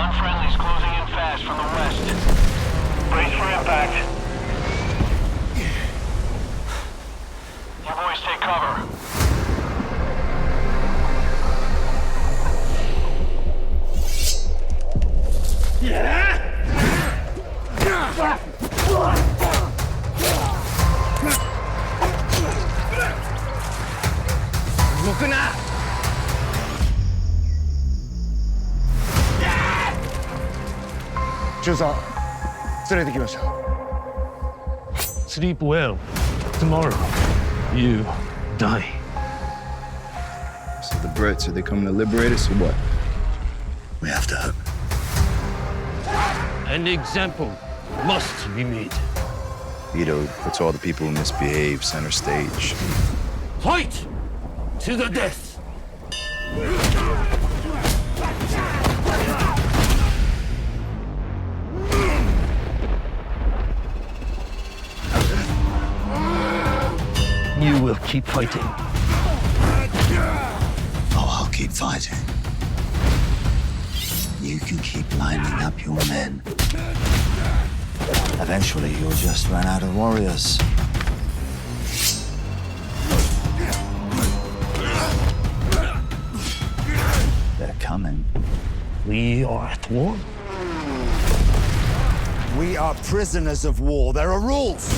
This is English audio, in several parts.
Non-friendlies closing in fast from the west. Brace for impact. You boys take cover. Sleep well. Tomorrow, you die. So the Brits, are they coming to liberate us or what? We have to hope. An example must be made. Vito puts all the people who misbehave center stage. Fight to the death. You will keep fighting. Oh, I'll keep fighting. You can keep lining up your men. Eventually, you'll just run out of warriors. They're coming. We are at war. We are prisoners of war. There are rules.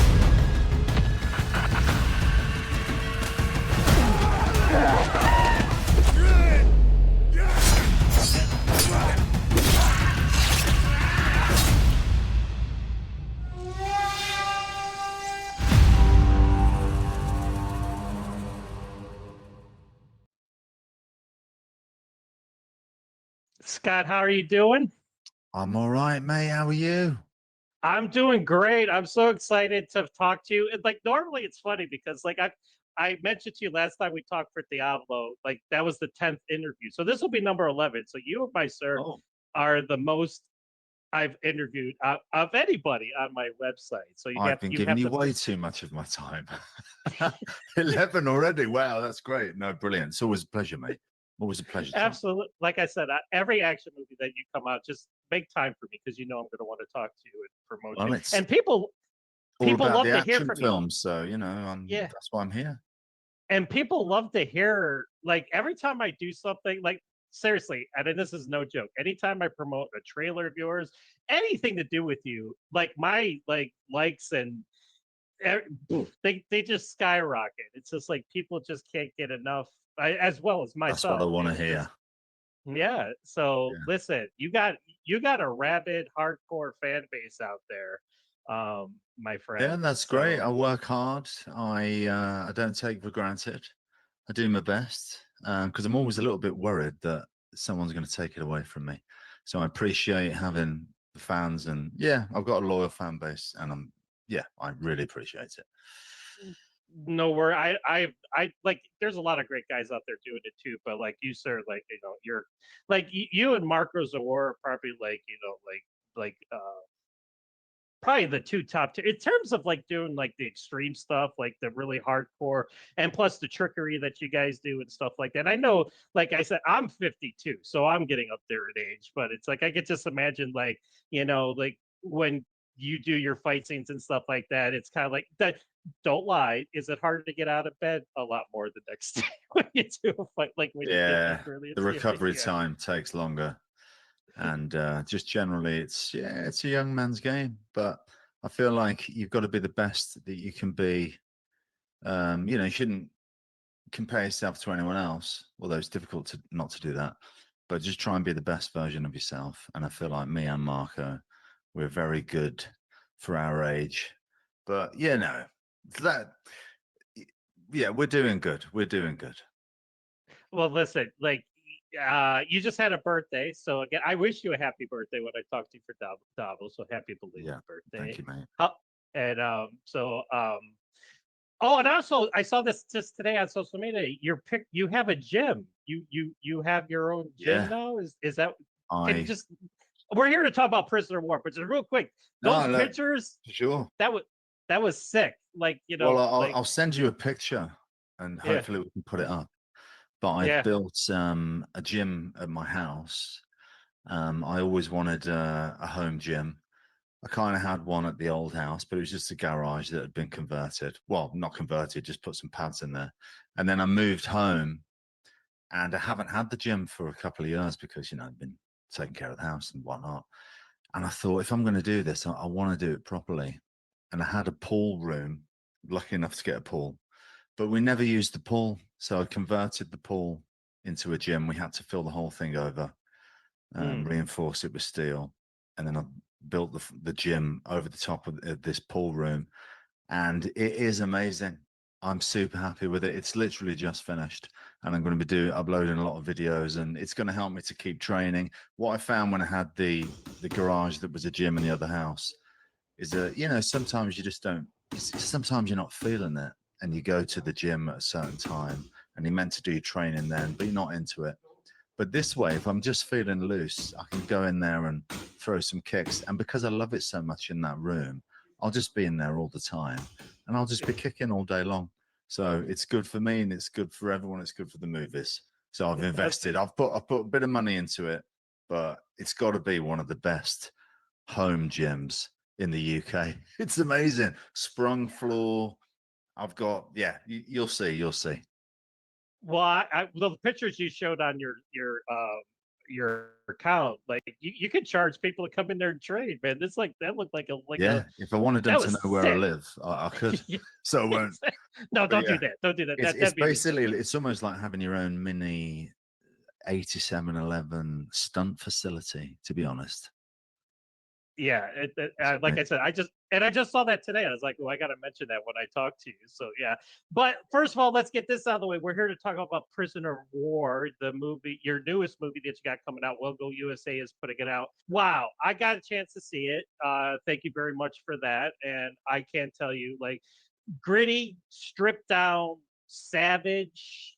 Scott, how are you doing? I'm all right, mate. How are you? I'm doing great. I'm so excited to talk to you. And like normally it's funny because like I mentioned to you last time we talked for Diablo, like that was the 10th interview. So this will be number 11. So you and my sir are the most I've interviewed of anybody on my website. So I've been giving you way too much of my time. 11 already. Wow, that's great. No, brilliant. It's always a pleasure, mate. Always a pleasure. Absolutely. Like I said, every action movie that you come out, just make time for me because you know I'm going to want to talk to you and promote you. And people love to hear from films, so you know, that's why I'm here. And people love to hear, like every time I do something, like seriously, and this is no joke. Anytime I promote a trailer of yours, anything to do with you, like my likes and they just skyrocket. It's just like people just can't get enough. As well as myself. That's what I want to hear. Yeah. So listen, you got a rabid hardcore fan base out there, my friend. Yeah, that's great. I work hard. I don't take for granted. I do my best because I'm always a little bit worried that someone's going to take it away from me. So I appreciate having the fans, and yeah, I've got a loyal fan base, and I really appreciate it. No worry. I like there's a lot of great guys out there doing it too, but like you, sir, like you know, you're like you and Marco Zawar are probably like, you know, like probably the two top two in terms of like doing like the extreme stuff, like the really hardcore, and plus the trickery that you guys do and stuff like that. I know, like I said, I'm 52, so I'm getting up there in age, but it's like I could just imagine, like, you know, like when you do your fight scenes and stuff like that, it's kind of like that. Don't lie. Is it harder to get out of bed? A lot more the next day when you do a fight, like when you get really the recovery time takes longer, and just generally, it's a young man's game. But I feel like you've got to be the best that you can be. You know, you shouldn't compare yourself to anyone else, although it's difficult not to do that. But just try and be the best version of yourself. And I feel like me and Marco, we're very good for our age. But we're doing good. We're doing good. Well, listen, like you just had a birthday, so again, I wish you a happy birthday when I talked to you for Diablo. So happy belated birthday! Thank you, mate. And oh, and also I saw this just today on social media. You have a gym. You have your own gym now. Is that? We're here to talk about Prisoner of War, but just real quick, those pictures. Sure. That was sick. Like, you know. Well, I'll send you a picture, and hopefully we can put it up. But I built a gym at my house I always wanted a home gym. I kind of had one at the old house, but it was just a garage that had been converted. Well, not converted, just put some pads in there. And then I moved home, and I haven't had the gym for a couple of years because, I've been taking care of the house and whatnot. And I thought, if I'm going to do this, I want to do it properly. And I had a pool room, lucky enough to get a pool, but we never used the pool. So I converted the pool into a gym. We had to fill the whole thing over, reinforce it with steel. And then I built the gym over the top of this pool room. And it is amazing. I'm super happy with it. It's literally just finished, and I'm going to be uploading a lot of videos, and it's going to help me to keep training. What I found when I had the garage that was a gym in the other house is that, sometimes you just don't, sometimes you're not feeling it, and you go to the gym at a certain time and you're meant to do your training then, but you're not into it. But this way, if I'm just feeling loose, I can go in there and throw some kicks. And because I love it so much in that room, I'll just be in there all the time, and I'll just be kicking all day long. So it's good for me, and it's good for everyone. It's good for the movies. So I've invested. I've put a bit of money into it, but it's got to be one of the best home gyms in the UK. It's amazing. Sprung floor. I've got, yeah. You'll see. You'll see. Well, the pictures you showed on your account, like you could charge people to come in there and trade, man. This like that looked like a Yeah, if I wanted them that to was know where I sick. live, I could. So I won't. No, But don't do yeah, that. Don't do that. it's That'd be basically, ridiculous. it's almost like having your own mini 8711 stunt facility, to be honest. Yeah, like I said, I just saw that today. I was like, "Oh, I got to mention that when I talk to you." So yeah, but first of all, let's get this out of the way. We're here to talk about Prisoner of War, the movie, your newest movie that you got coming out. Well Go USA is putting it out. Wow, I got a chance to see it. Thank you very much for that. And I can't tell you, like, gritty, stripped down, savage.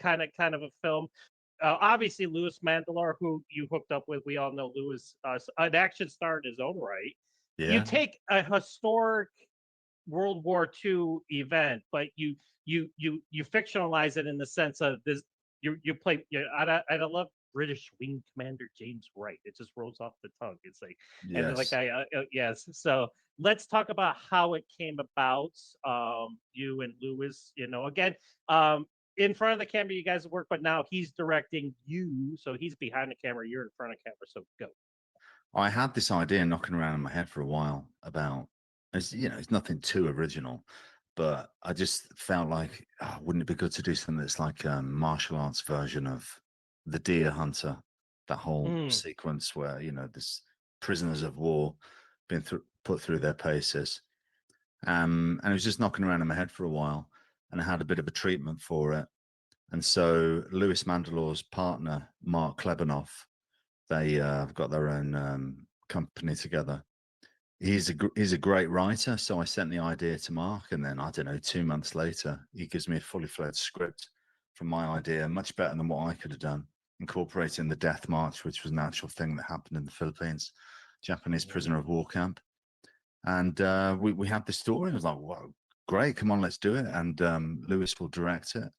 Kind of a film. Obviously, Louis Mandylor, who you hooked up with, we all know Louis, an action star in his own right. You Yeah. take a historic World War II event, but you fictionalize it in the sense of this. You play. I love British Wing Commander James Wright. It just rolls off the tongue. It's like, and then like Yes. yes. So let's talk about how it came about. You and Lewis. Again, in front of the camera, you guys work, but now he's directing you, so he's behind the camera, you're in front of camera. So go. I had this idea knocking around in my head for a while about, it's nothing too original, but I just felt like, wouldn't it be good to do something that's like a martial arts version of The Deer Hunter, that whole Mm. sequence where, this prisoners of war being put through their paces. And it was just knocking around in my head for a while, and I had a bit of a treatment for it. And so Louis Mandylor's partner, Mark Klebanoff, they have got their own company together. He's a great writer, so I sent the idea to Mark, and then I don't know, 2 months later, he gives me a fully fledged script from my idea, much better than what I could have done, incorporating the Death March, which was an actual thing that happened in the Philippines, Japanese prisoner of war camp. And we had the story. I was like, "Wow, great! Come on, let's do it." And Lewis will direct it.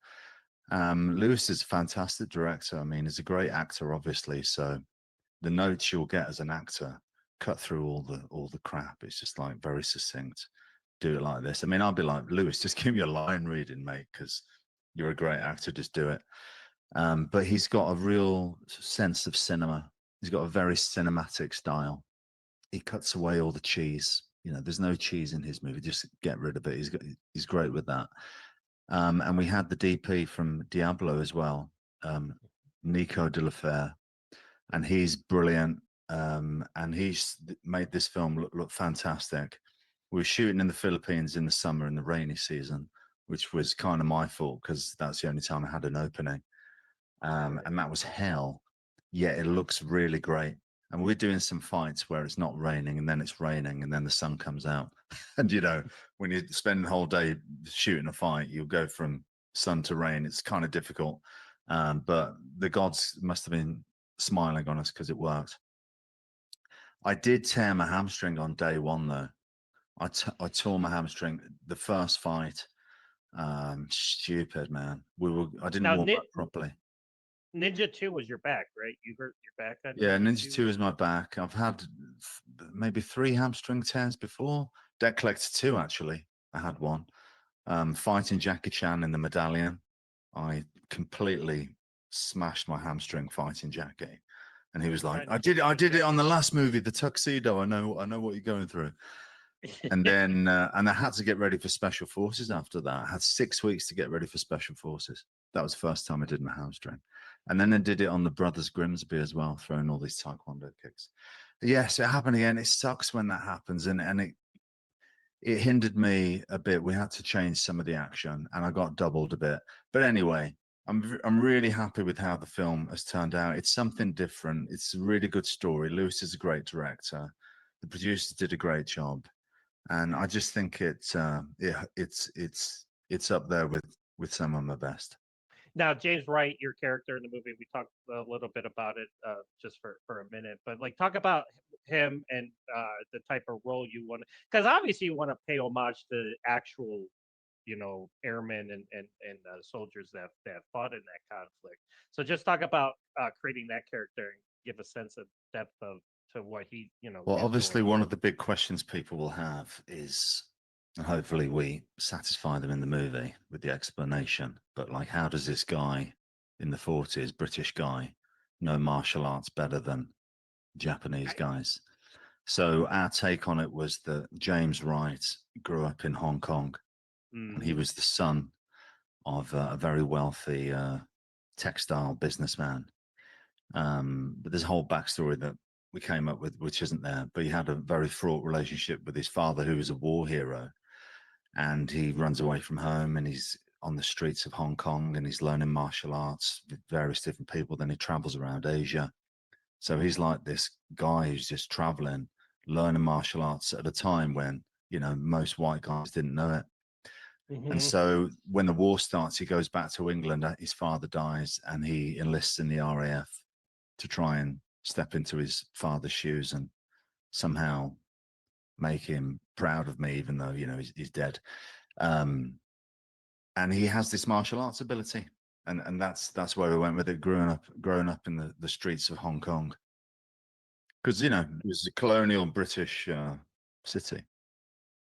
Lewis is a fantastic director. I mean, he's a great actor, obviously. So the notes you'll get as an actor cut through all the crap. It's just like very succinct. Do it like this. I mean, I'll be like, Lewis, just give me a line reading, mate, because you're a great actor. Just do it. But he's got a real sense of cinema. He's got a very cinematic style. He cuts away all the cheese. There's no cheese in his movie. Just get rid of it. He's great with that. And we had the DP from Diablo as well, Nico de la Fere, and he's brilliant. And he's made this film look fantastic. We were shooting in the Philippines in the summer in the rainy season, which was kind of my fault because that's the only time I had an opening. And that was hell. Yet it looks really great. And we're doing some fights where it's not raining and then it's raining and then the sun comes out. And when you spend the whole day shooting a fight, you'll go from sun to rain. It's kind of difficult. But the gods must have been smiling on us because it worked. I did tear my hamstring on day one, though. I tore my hamstring the first fight. Stupid, man. I didn't Now, warm up properly. Ninja 2 was your back, right? You hurt your back on Yeah, Ninja Ninja 2 is my back. I've had maybe 3 hamstring tears before. Debt Collector 2, actually. I had one. Fighting Jackie Chan in the Medallion. I completely smashed my hamstring fighting Jackie. And he was like, I did it on the last movie, The Tuxedo. I know what you're going through. And then and I had to get ready for Special Forces after that. I had 6 weeks to get ready for Special Forces. That was the first time I did my hamstring. And then I did it on the Brothers Grimsby as well, throwing all these taekwondo kicks. Yes, it happened again. It sucks when that happens, and it hindered me a bit. We had to change some of the action, and I got doubled a bit. But anyway, I'm really happy with how the film has turned out. It's something different. It's a really good story. Lewis is a great director. The producers did a great job, and I just think it's up there with some of my best. Now, James Wright, your character in the movie, we talked a little bit about it just for a minute, but like talk about him and the type of role you want, because obviously you want to pay homage to actual, airmen and soldiers that fought in that conflict. So just talk about creating that character and give a sense of depth of to what he, Well, has obviously, going one on. of the big questions people will have is, and hopefully we satisfy them in the movie with the explanation, but like, how does this guy in the 40s, British guy, know martial arts better than Japanese guys? So our take on it was that James Wright grew up in Hong Kong, and he was the son of a very wealthy textile businessman. But there's a whole backstory that we came up with, which isn't there. But he had a very fraught relationship with his father, who was a war hero, and he runs away from home, and he's on the streets of Hong Kong, and he's learning martial arts with various different people. Then he travels around Asia. So he's like this guy who's just traveling, learning martial arts at a time when, most white guys didn't know it. And so when the war starts, he goes back to England. His father dies, and he enlists in the RAF to try and step into his father's shoes and somehow make him proud of me, even though he's dead. And he has this martial arts ability, and that's where we went with it. Growing up in the streets of Hong Kong, because it was a colonial British city.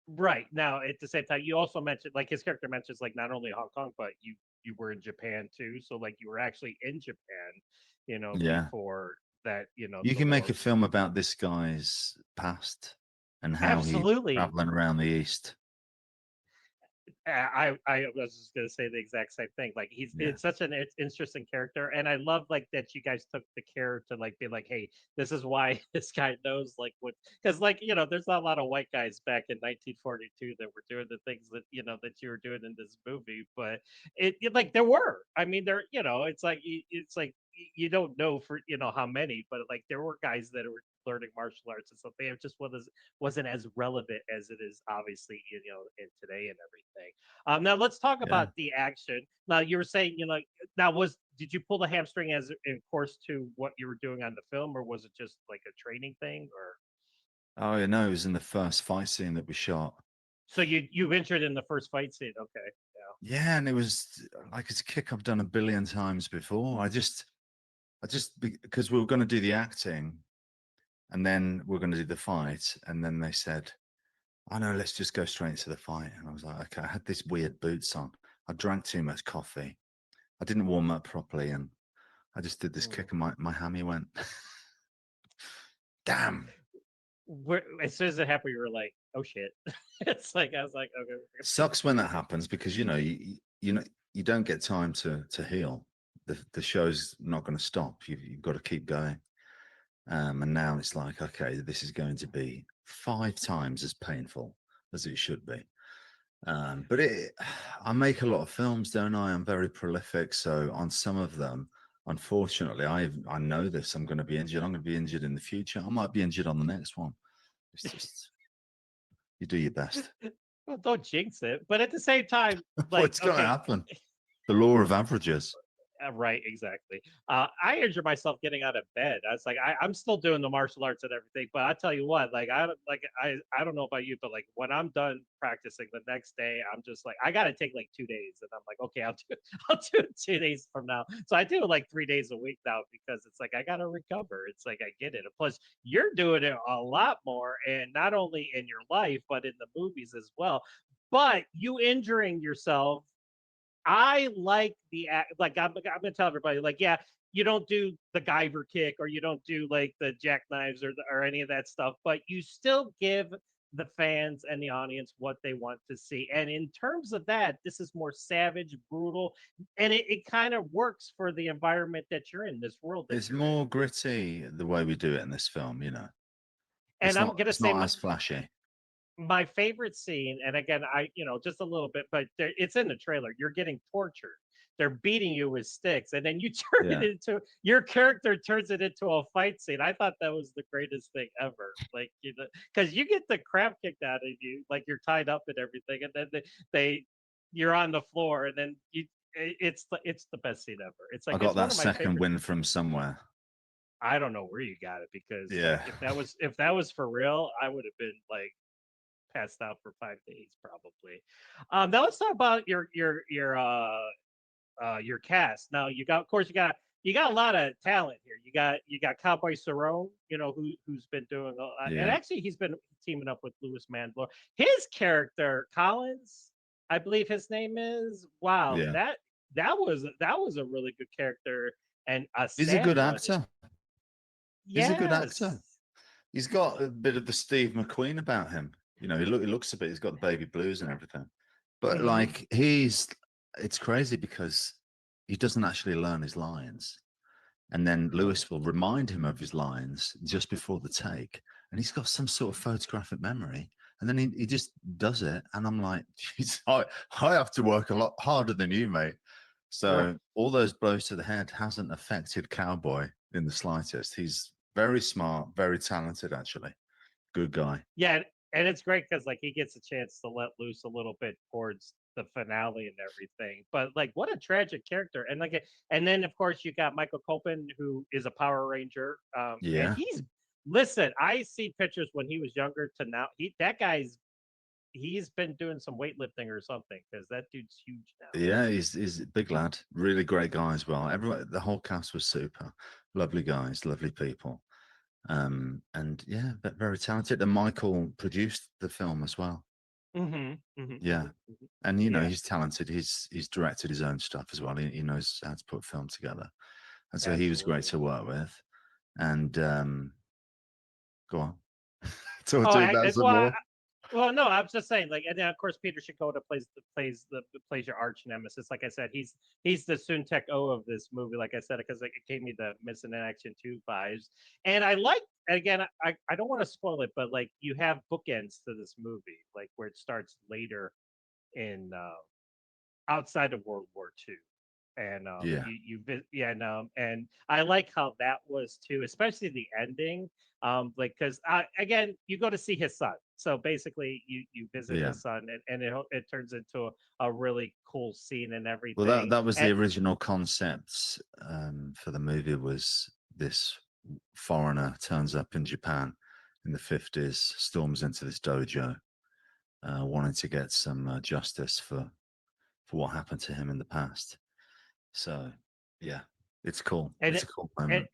Right. Now, at the same time, you also mentioned, like, his character mentions, like, not only Hong Kong, but you were in Japan too. So like you were actually in Japan, Yeah, before that, you the can make war. a film about this guy's past and how he's Absolutely. traveling around the East. I was just gonna say the exact same thing. Like it's such an interesting character, and I love like that you guys took the care to like be like, hey, this is why this guy knows like what, because like there's not a lot of white guys back in 1942 that were doing the things that that you were doing in this movie, but it like there were. I mean, there it's like you don't know for how many, but like there were guys that were learning martial arts and stuff. It just wasn't as relevant as it is obviously in today and everything. Now let's talk Yeah. about the action. Now you were saying now did you pull the hamstring as in course to what you were doing on the film, or was it just like a training thing? Or Oh, yeah, no, it was in the first fight scene that we shot. so you injured in the first fight scene? Okay, Yeah, and it was like it's a kick I've done a billion times before. I just because we were going to do the acting, and then we are going to do the fight, and then they said, "Oh no, let's just go straight to the fight." And I was like, "Okay." I had this weird boots on. I drank too much coffee. I didn't warm up properly, and I just did this kick, and my hammy went. Damn. as soon as it happened, you were like, "Oh shit!" It's like I was like, "Okay." Sucks when that happens because you don't get time to heal. The show's not going to stop. You've got to keep going. And now it's like, okay, this is going to be 5 times as painful as it should be. But I make a lot of films, don't I? I'm very prolific. So on some of them, unfortunately, I know this. I'm going to be injured. I'm going to be injured in the future. I might be injured on the next one. It's just, you do your best. Well, don't jinx it. But at the same time, like, What's going to okay, happen? The law of averages. Right, exactly. I injured myself getting out of bed. I was like, I'm still doing the martial arts and everything, but I tell you what, I don't know about you, but like when I'm done practicing the next day, I'm just like I got to take like 2 days, and I'm like, okay, I'll do I'll do it 2 days from now. So I do it like 3 days a week now because it's like I got to recover. It's like I get it. And plus, you're doing it a lot more, and not only in your life but in the movies as well. But you injuring yourself, I like like I'm gonna tell everybody like yeah, you don't do the Guyver kick or you don't do like the jackknives or any of that stuff, but you still give the fans and the audience what they want to see. And in terms of that, this is more savage, brutal, and it kind of works for the environment that you're in, this world that It's you're in. more gritty the way we do it in this film, you know. And I'm gonna It's say not as flashy. my favorite scene, and again, just a little bit, but it's in the trailer. You're getting tortured. They're beating you with sticks, and then you turn it Yeah. into your character turns it into a fight scene. I thought that was the greatest thing ever. Like, because you get the crap kicked out of you, like you're tied up and everything, and then they you're on the floor, and then it's the best scene ever. It's I like got it's one that of my second favorite. win from somewhere. I don't know where you got it because like Yeah. if that was for real, I would have been like passed out for 5 days probably. Now let's talk about your cast. Now you got, of course, you got a lot of talent here. You got Cowboy Cerrone, who's been doing a lot, and Yeah. actually he's been teaming up with Louis Mandler. His character Collins, I believe his name is. Wow, Yeah. that was a really good character, and a He's a good stand-on. actor. He's a good actor. Yes. He's got a bit of the Steve McQueen about him. You know, he looks a bit, he's got the baby blues and everything. But Hmm. like it's crazy because he doesn't actually learn his lines. And then Lewis will remind him of his lines just before the take. And he's got some sort of photographic memory. And then he just does it. And I'm like, geez, I have to work a lot harder than you, mate. Right. So all those blows to the head hasn't affected Cowboy in the slightest. He's very smart, very talented, actually. Good guy. Yeah, and it's great because like he gets a chance to let loose a little bit towards the finale and everything. But like, what a tragic character! And and then of course you got Michael Copen, who is a Power Ranger, and Yeah. he's listen. I see pictures when he was younger to now. He's been doing some weightlifting or something because that dude's huge now. Yeah, he's a big lad. Really great guy as well. Everyone, the whole cast was super. Lovely guys, lovely people. And yeah, very talented. And Michael produced the film as well. Hmm. Hmm. Yeah. Hmm. And you know, Yeah, he's talented. He's directed his own stuff as well. He knows how to put film together. And so he was great absolutely. to work with. And go on. Talk Oh, to me about some well, more. well, no, I was just saying, like, and then of course Peter Shikoda plays your arch nemesis. Like I said, he's the Soon-Tech O of this movie. Like I said, because like, it gave me the Missing in Action 2 vibes, and I like again. I don't want to spoil it, but like you have bookends to this movie, like where it starts later in outside of World War II. And Yeah. yeah, and I like how that was too, especially the ending. Like because again, you go to see his son, so basically you visit Yeah. his son, and it turns into a really cool scene and Well, everything. that was the And original concept for the movie. Was this foreigner turns up in Japan in the 50s, storms into this dojo, wanting to get some justice for what happened to him in the past. So, yeah, it's cool. and It's it, a cool and moment.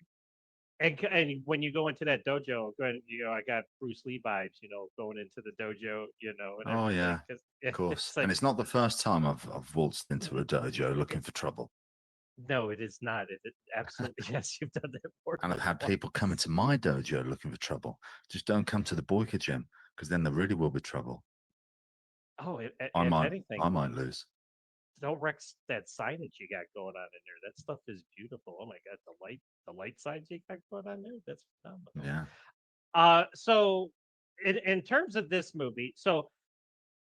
and when you go into that dojo, going, I got Bruce Lee vibes, going into the dojo, and Oh everything. yeah, Because of course. it's And like, it's not the first time I've waltzed into a dojo looking for trouble. no, it is not. It absolutely yes, you've done that more And I've than had people come once. into my dojo looking for trouble. Just don't come to the Boyka gym because then there really will be trouble. Oh, I if might anything, I might lose. don't wreck that signage you got going on in there. That stuff is beautiful. Oh my god, the light signs you got going on there, that's phenomenal. Yeah. So in terms of this movie, so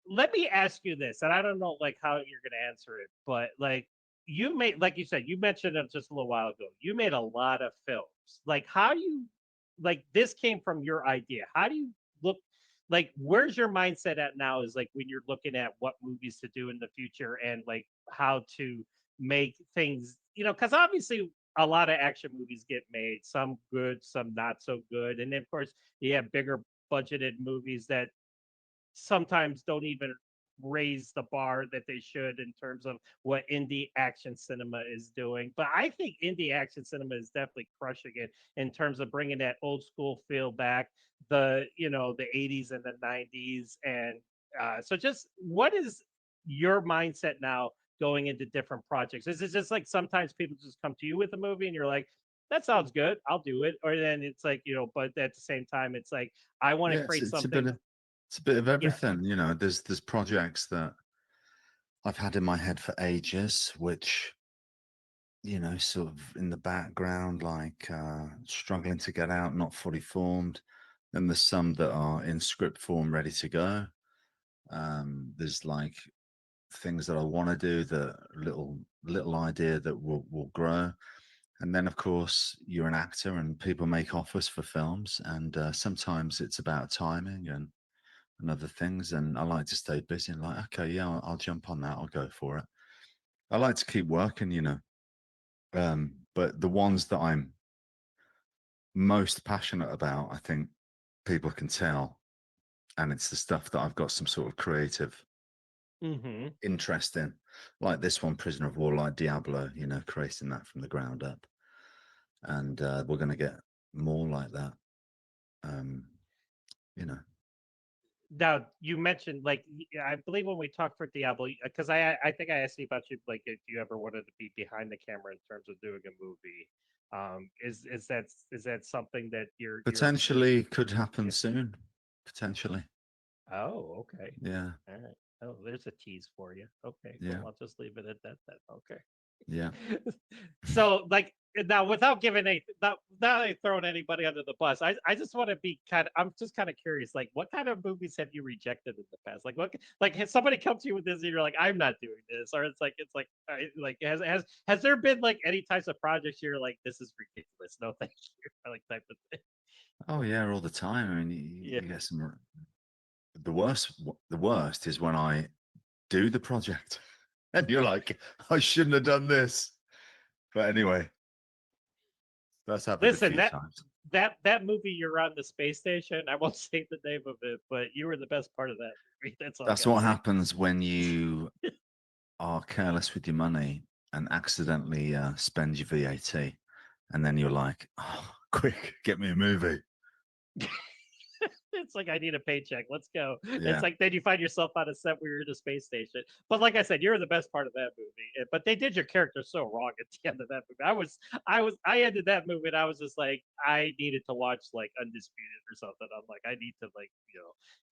let me ask you this, and I don't know like how you're gonna answer it, but like you made, like you said, you mentioned it just a little while ago. You made a lot of films. Like how do you like this came from your idea? How do you look like where's your mindset at now is like when you're looking at what movies to do in the future and like how to make things, because obviously a lot of action movies get made, some good, some not so good, and then of course you have bigger budgeted movies that sometimes don't even raise the bar that they should in terms of what indie action cinema is doing. But I think indie action cinema is definitely crushing it in terms of bringing that old school feel back, the 80s and the 90s. And so just what is your mindset now going into different projects? Is it just like sometimes people just come to you with a movie and you're like, that sounds good, I'll do it? Or then it's like, but at the same time, it's like, I want to Yeah, create it's something. it's a bit of Yeah. everything. There's projects that I've had in my head for ages, which sort of in the background, like struggling to get out, not fully formed. Then there's some that are in script form, ready to go. There's like things that I want to do, that little idea that will grow. And then, of course, you're an actor and people make offers for films. And sometimes it's about timing and other things. And I like to stay busy and like, okay, yeah, I'll jump on that. I'll go for it. I like to keep working. But the ones that I'm most passionate about, I think people can tell. And it's the stuff that I've got some sort of creative interest in. Like this one, Prisoner of War, like Diablo, creating that from the ground up. And we're going to get more like that. Now you mentioned I believe when we talked for Diablo, because I think I asked you about you like if you ever wanted to be behind the camera in terms of doing a movie. Is that something that you're Potentially could happen Yeah. soon. Potentially. Oh, okay. Yeah. All right. Oh, there's a tease for you. Okay, Yeah. cool. I'll just leave it at that then. Okay. Yeah. So now without giving not throwing anybody under the bus, I just want to be I'm just kind of curious, like what kind of movies have you rejected in the past? Like what, like has somebody come to you with this and you're like, I'm not doing this, or has there been like any types of projects you're like, this is ridiculous, no thank you, like type of thing? Oh yeah, all the time. I mean, Yeah. you get some. The worst is when I do the project and you're like, I shouldn't have done this. But anyway, that's happened a Listen, few times. that movie you're on the space station, I won't say the name of it, but you were the best part of that movie. That's all I That's gotta what say. happens when you are careless with your money and accidentally spend your VAT, and then you're like, oh, quick, get me a movie. It's like I need a paycheck. Let's go. Yeah. It's like then you find yourself on a set where you're in a space station. But like I said, you're the best part of that movie. But they did your character so wrong at the end of that movie. I ended that movie and I was just like, I needed to watch like Undisputed or something. I'm like, I need to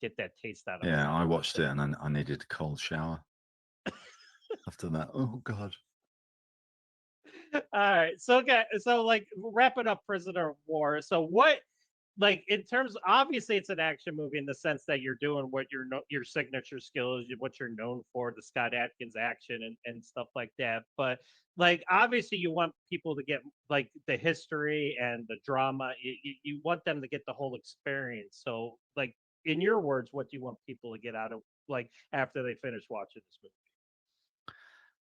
get that taste out of Yeah, my I mouth. watched it and I needed a cold shower after that. Oh God. All right. So okay, so like wrapping up Prisoner of War. So what, like in terms, obviously it's an action movie in the sense that you're doing what your signature skill is, what you're known for, the Scott Adkins action and stuff like that. But like obviously you want people to get like the history and the drama. You want them to get the whole experience. So like in your words, what do you want people to get out of like after they finish watching this movie?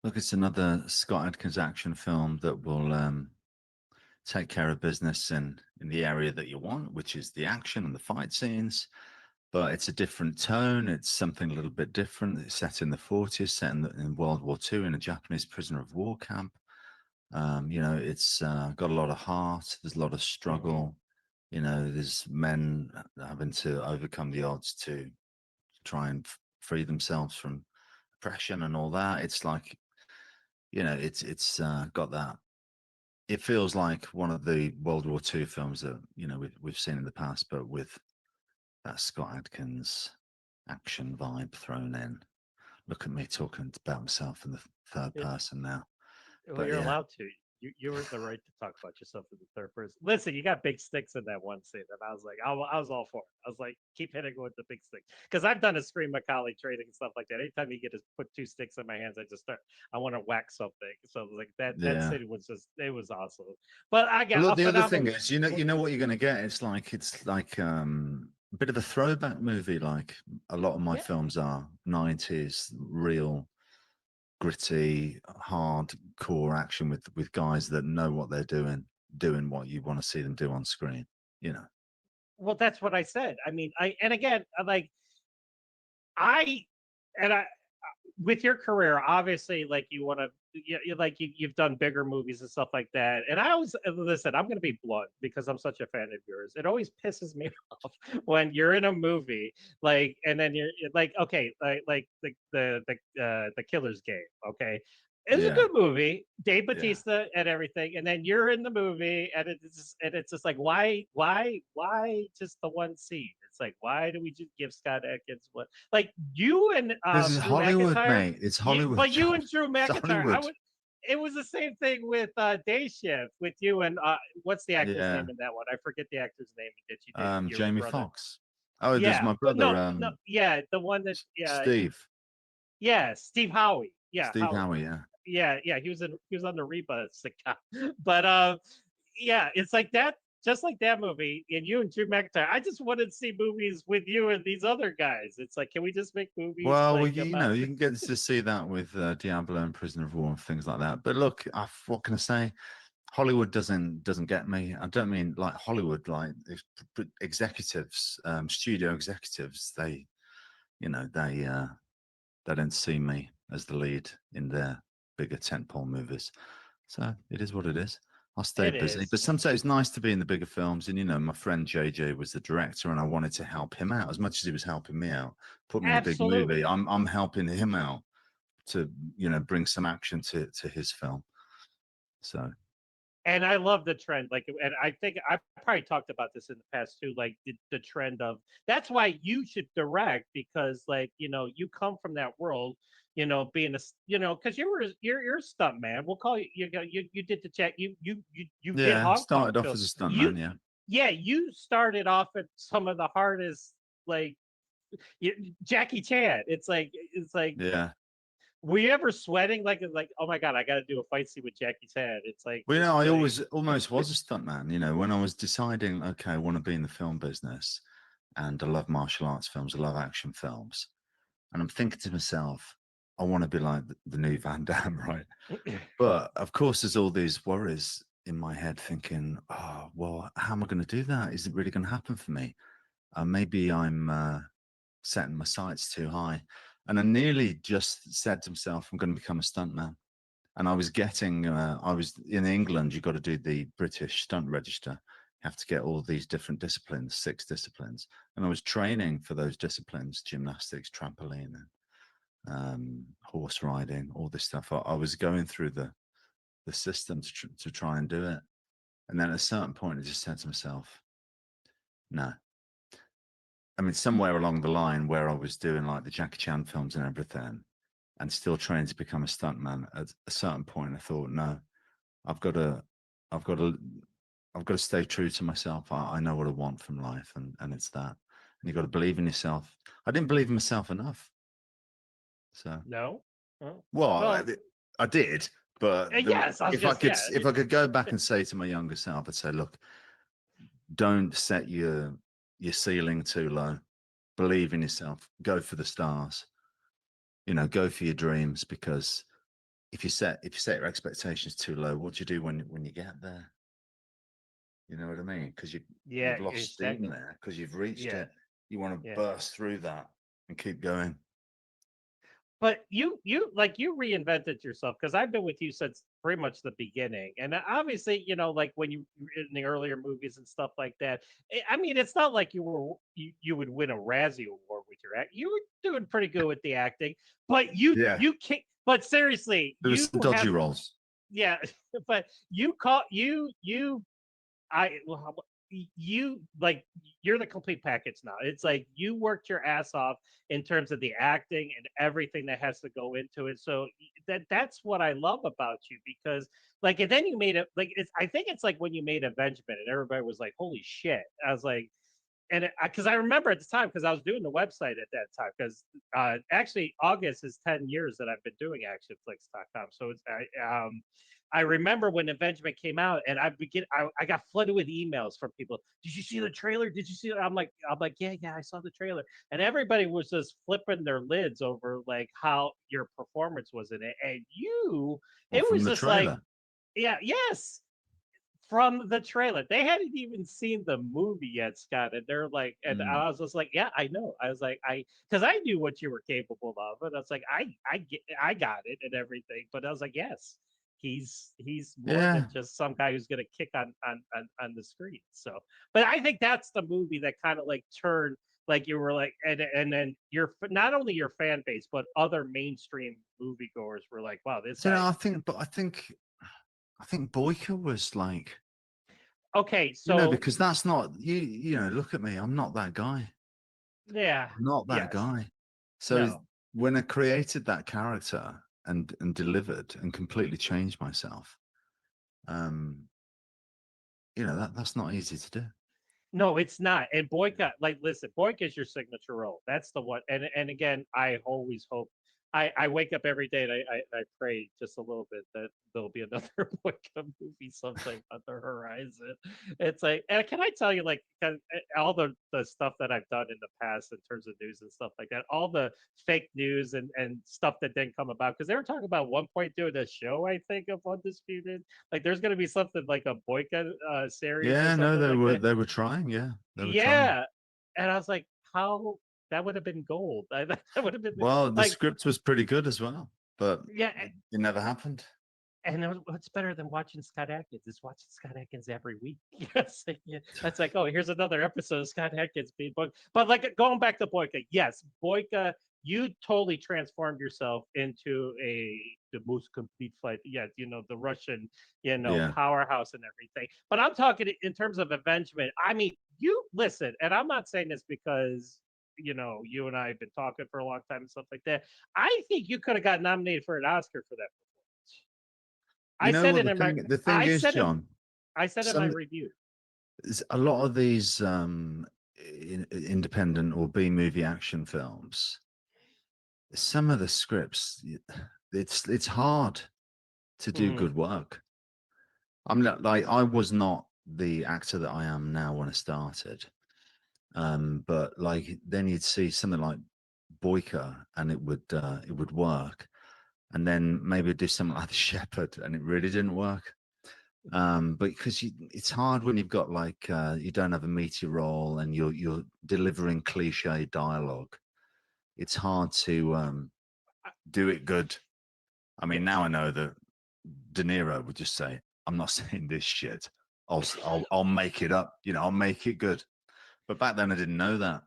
Look, it's another Scott Adkins action film that will take care of business in the area that you want, which is the action and the fight scenes. But it's a different tone. It's something a little bit different. It's set in the 40s, set in World War II in a Japanese prisoner of war camp. It's got a lot of heart. There's a lot of struggle. There's men having to overcome the odds to try and free themselves from oppression and all that. It's like, it's got that. It feels like one of the World War II films that we've seen in the past, but with that Scott Adkins action vibe thrown in. Look at me talking about myself in the third person now. Well, But you're yeah, allowed to. You were the right to talk about yourself in the third person. Listen, you got big sticks in that one scene, and I was like, I was all for it. I was like, keep hitting with the big stick, because I've done a Scream Macaulay training and stuff like that. Anytime you get to put two sticks in my hands, I want to whack something. So like that yeah. scene was it was awesome. But I got Look, a the other thing phenomenal. is, you know what you're going to get. It's like a bit of a throwback movie. Like a lot of my Yeah. films are 90s real gritty, hardcore action with guys that know what they're doing what you want to see them do on screen. You know. Well, that's what I said. I mean, and again, like I and I with your career, obviously, like you want to, like you've done bigger movies and stuff like that. And I always listen. I'm going to be blunt because I'm such a fan of yours. It always pisses me off when you're in a movie, like, and then you're like, okay, like the Killer's Game, okay. It was a Yeah. good movie, Dave Yeah. Bautista and everything, and then you're in the movie, and it's just like, why just the one scene? It's like, why do we just give Scott Adkins what? Like you and This is Drew Hollywood, McIntyre, mate. It's Hollywood. but you and Drew It's McIntyre, Hollywood. it was the same thing with Day Shift with you and what's the actor's Yeah. name in that one? I forget the actor's name that you did. Your Jamie brother. Foxx. Oh, there's Yeah, my but brother. no, yeah, the one that Steve. yeah, Steve Howie. Yeah, Steve Howie. Yeah. yeah, he was on the Reba sitcom. But yeah, it's like that, just like that movie, and you and Drew McIntyre. I just wanted to see movies with you and these other guys. It's like, can we just make movies? Well, like, you know, you can get to see that with Diablo and Prisoner of War and things like that. But look, what can I say? Hollywood doesn't get me. I don't mean like Hollywood, like executives, studio executives. They, you know, they don't see me as the lead in their bigger tentpole movies. So it is what it is. I'll stay It busy. is. But sometimes it's nice to be in the bigger films. And, you know, my friend JJ was the director and I wanted to help him out as much as he was helping me out. Put me in a big movie. I'm helping him out to, you know, bring some action to his film. So. And I love the trend, like, and I think I've probably talked about this in the past too, like the trend of, that's why you should direct, because like, you know, you come from that world, you know, being a, you know, because you're a stunt man. We'll call you, you did the check, you did Yeah, Hong started Kong off films. as a stuntman, yeah. Yeah, you started off at some of the hardest, like Jackie Chan. It's like Yeah. were you ever sweating like oh my god, I got to do a fight scene with Jackie Chan? It's like, well, you know, I always almost was a stuntman. You know, when I was deciding, okay, I want to be in the film business, and I love martial arts films, I love action films, and I'm thinking to myself, I want to be like the new Van Damme, right? But of course, there's all these worries in my head, thinking, oh, well, how am I going to do that? Is it really going to happen for me? Maybe I'm setting my sights too high. And I nearly just said to myself, I'm going to become a stuntman. And I was getting, I was in England, you've got to do the British stunt register. You have to get all these different disciplines, 6 disciplines. And I was training for those disciplines, gymnastics, trampoline, horse riding, all this stuff. I was going through the system to try and do it. And then at a certain point, I just said to myself, no. I mean, somewhere along the line where I was doing like the Jackie Chan films and everything, and still trying to become a stuntman, at a certain point, I thought, no, I've got to stay true to myself. I know what I want from life, and it's that. And you got to believe in yourself. I didn't believe in myself enough. So no. Oh. well, I did, but yes, if I could go back and say to my younger self, I'd say, look, don't set your ceiling too low. Believe in yourself. Go for the stars. You know, go for your dreams, because if you set your expectations too low, what do you do when you get there? You know what I mean? Because you've lost steam there, because you've reached it. You want to burst through that and keep going. But you reinvented yourself, because I've been with you since pretty much the beginning, and obviously, you know, like when you in the earlier movies and stuff like that. I mean, it's not like you would win a Razzie Award with your act. You were doing pretty good with the acting, but you can't. But seriously, there was some dodgy roles. Yeah, but you like, you're the complete package now. It's like you worked your ass off in terms of the acting and everything that has to go into it. So that's what I love about you, because like, and then you made it like, I think it's like when you made Avengement and everybody was like, holy shit. I was like, and because I remember at the time, because I was doing the website at that time, because actually August is 10 years that I've been doing ActionFlix.com. So it's I remember when Avengement came out, and I got flooded with emails from people. Did you see the trailer? Did you see it? I'm like, yeah, I saw the trailer, and everybody was just flipping their lids over like how your performance was in it, and Or it from was the just like, trailer. yeah, yes, from the trailer. They hadn't even seen the movie yet, Scott, and they're like, and Mm. I was just like, yeah, I know. I was like, because I knew what you were capable of, and I was like, I got it and everything, but I was like, yes, he's more Yeah. than just some guy who's gonna kick on the screen. So, but I think that's the movie that kind of like turned. Like you were like, and then not only your fan base, but other mainstream moviegoers were like, "Wow, this So guy." I think Boyka was like, Okay, you know, so because that's not you know, look at me, I'm not that guy. yeah, I'm not that yes, guy. So no. when I created that character and delivered and completely changed myself, um, you know, that's not easy to do. No, it's not. And Boyka, like, listen, Boyka is your signature role. That's the one. And again, I always hope. I wake up every day and I pray just a little bit that there'll be another Boyka movie sometime on the horizon. It's like, and can I tell you, like, all the stuff that I've done in the past in terms of news and stuff like that, all the fake news and stuff that didn't come about, because they were talking about one point doing a show, I think, of Undisputed. Like, there's going to be something like a Boyka series or Yeah, no, something like that. they were trying. Yeah, they were trying. Yeah, and I was like, "How that would have been gold." That would have been Well, the like, script was pretty good as well, but yeah, it never happened. and what's better than watching Scott Adkins is watching Scott Adkins every week. Yes, like, yeah, that's like, oh, here's another episode of Scott Adkins being booked. But like going back to Boyka, yes, Boyka, you totally transformed yourself into the most complete fight. Yeah, the Russian, Yeah. powerhouse and everything. But I'm talking in terms of avengement. I mean, you listen, and I'm not saying this because you and I have been talking for a long time and stuff like that. I think you could have got nominated for an Oscar for that performance. You I know said what it in my the thing I is, said it John, I said in my some review. a lot of these independent or B movie action films, some of the scripts, it's hard to do Mhm, good work. I'm not like I was not the actor that I am now when I started. But like then you'd see something like Boyka and it would work. And then maybe do something like The Shepherd and it really didn't work. But because it's hard when you've got like you don't have a meaty role and you're delivering cliche dialogue. It's hard to do it good. I mean, now yes. I know that De Niro would just say, "I'm not saying this shit. I'll make it up. You know, I'll make it good." But back then, I didn't know that.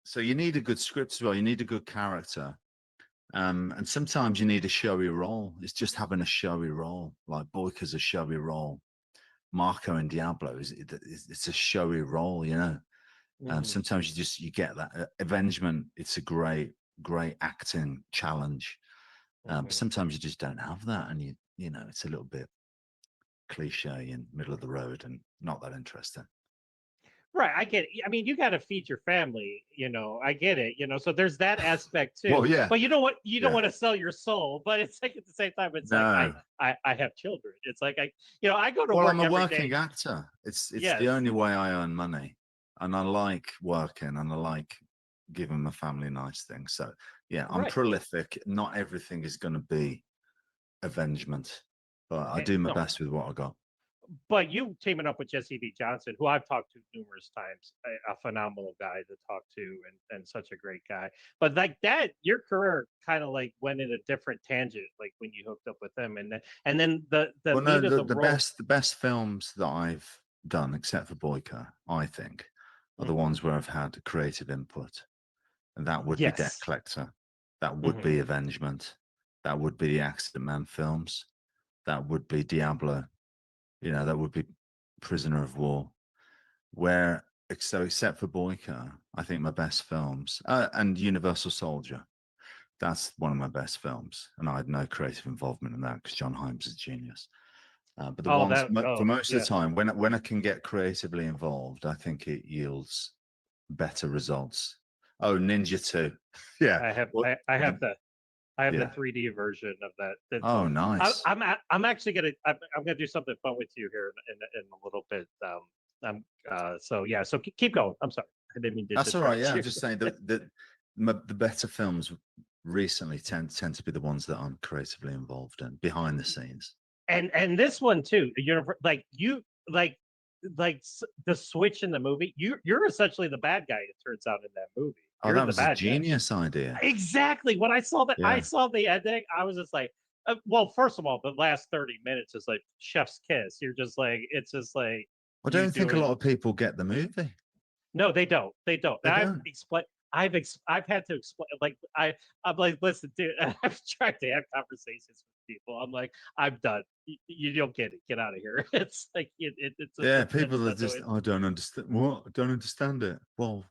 So you need a good script as well. You need a good character. And sometimes you need a showy role. It's just having a showy role. Like Boyka's a showy role. Marco and Diablo it's a showy role, you know. Mhm, Sometimes you get that avengement. It's a great acting challenge. But mhm. sometimes you just don't have that, and you know it's a little bit cliche and middle of the road and not that interesting. Right, I get it. I mean, you got to feed your family. I get it. So there's that aspect too. Well, yeah, But you know what? You don't yeah. want to sell your soul. But it's like at the same time, it's like I No. I I have children. It's like I go to Well, work I'm a every working day. actor. It's the Yes, only way I earn money, and I like working, and I like giving my family nice things. So yeah, I'm right. prolific. Not everything is going to be avengement, but I do my No, best with what I got. but you teaming up with Jesse B. Johnson, who I've talked to numerous times, a phenomenal guy to talk to, and such a great guy. But like that, your career kind of like went in a different tangent, like when you hooked up with him, and then the Well, no, meat of the the role. best films that I've done, except for Boyka, I think, are the Mhm. ones where I've had creative input, and that would be Debt Yes. Collector, that would Mhm. be Avengement, that would be the Accident Man films, that would be Diablo, you know, that would be Prisoner of War. Where so except for Boyka, I think my best films and Universal Soldier. That's one of my best films, and I had no creative involvement in that because John Hyams is a genius. But the Oh, ones that. for Oh, most of the yeah. time, when I can get creatively involved, I think it yields better results. Oh, Ninja 2. Yeah. I have. What I have the. I have the Yeah. 3D version of that. Oh, nice. I'm actually I'm gonna do something fun with you here in a little bit. So yeah, so keep going. I'm sorry, I didn't mean to That's all right. distract Yeah, you. I'm just saying that the better films recently tend to be the ones that I'm creatively involved in behind the scenes. And this one too, like you the switch in the movie. You're essentially the bad guy. It turns out in that movie, Oh, you're that the was a bad guy. genius idea. Exactly. When I Yeah. saw the ending, I was just like, well, first of all, the last 30 minutes is like chef's kiss. You're just like, it's just like I you don't think a doing. lot of people get the movie. No, they don't. They don't. They don't. I've had to explain. Like I'm like, listen, dude. I've tried to have conversations with people. I'm like, I'm done. You don't get it. Get out of here. It's like it's Yeah, that's people are not the just, way. I don't understand. What? I don't understand it. Well,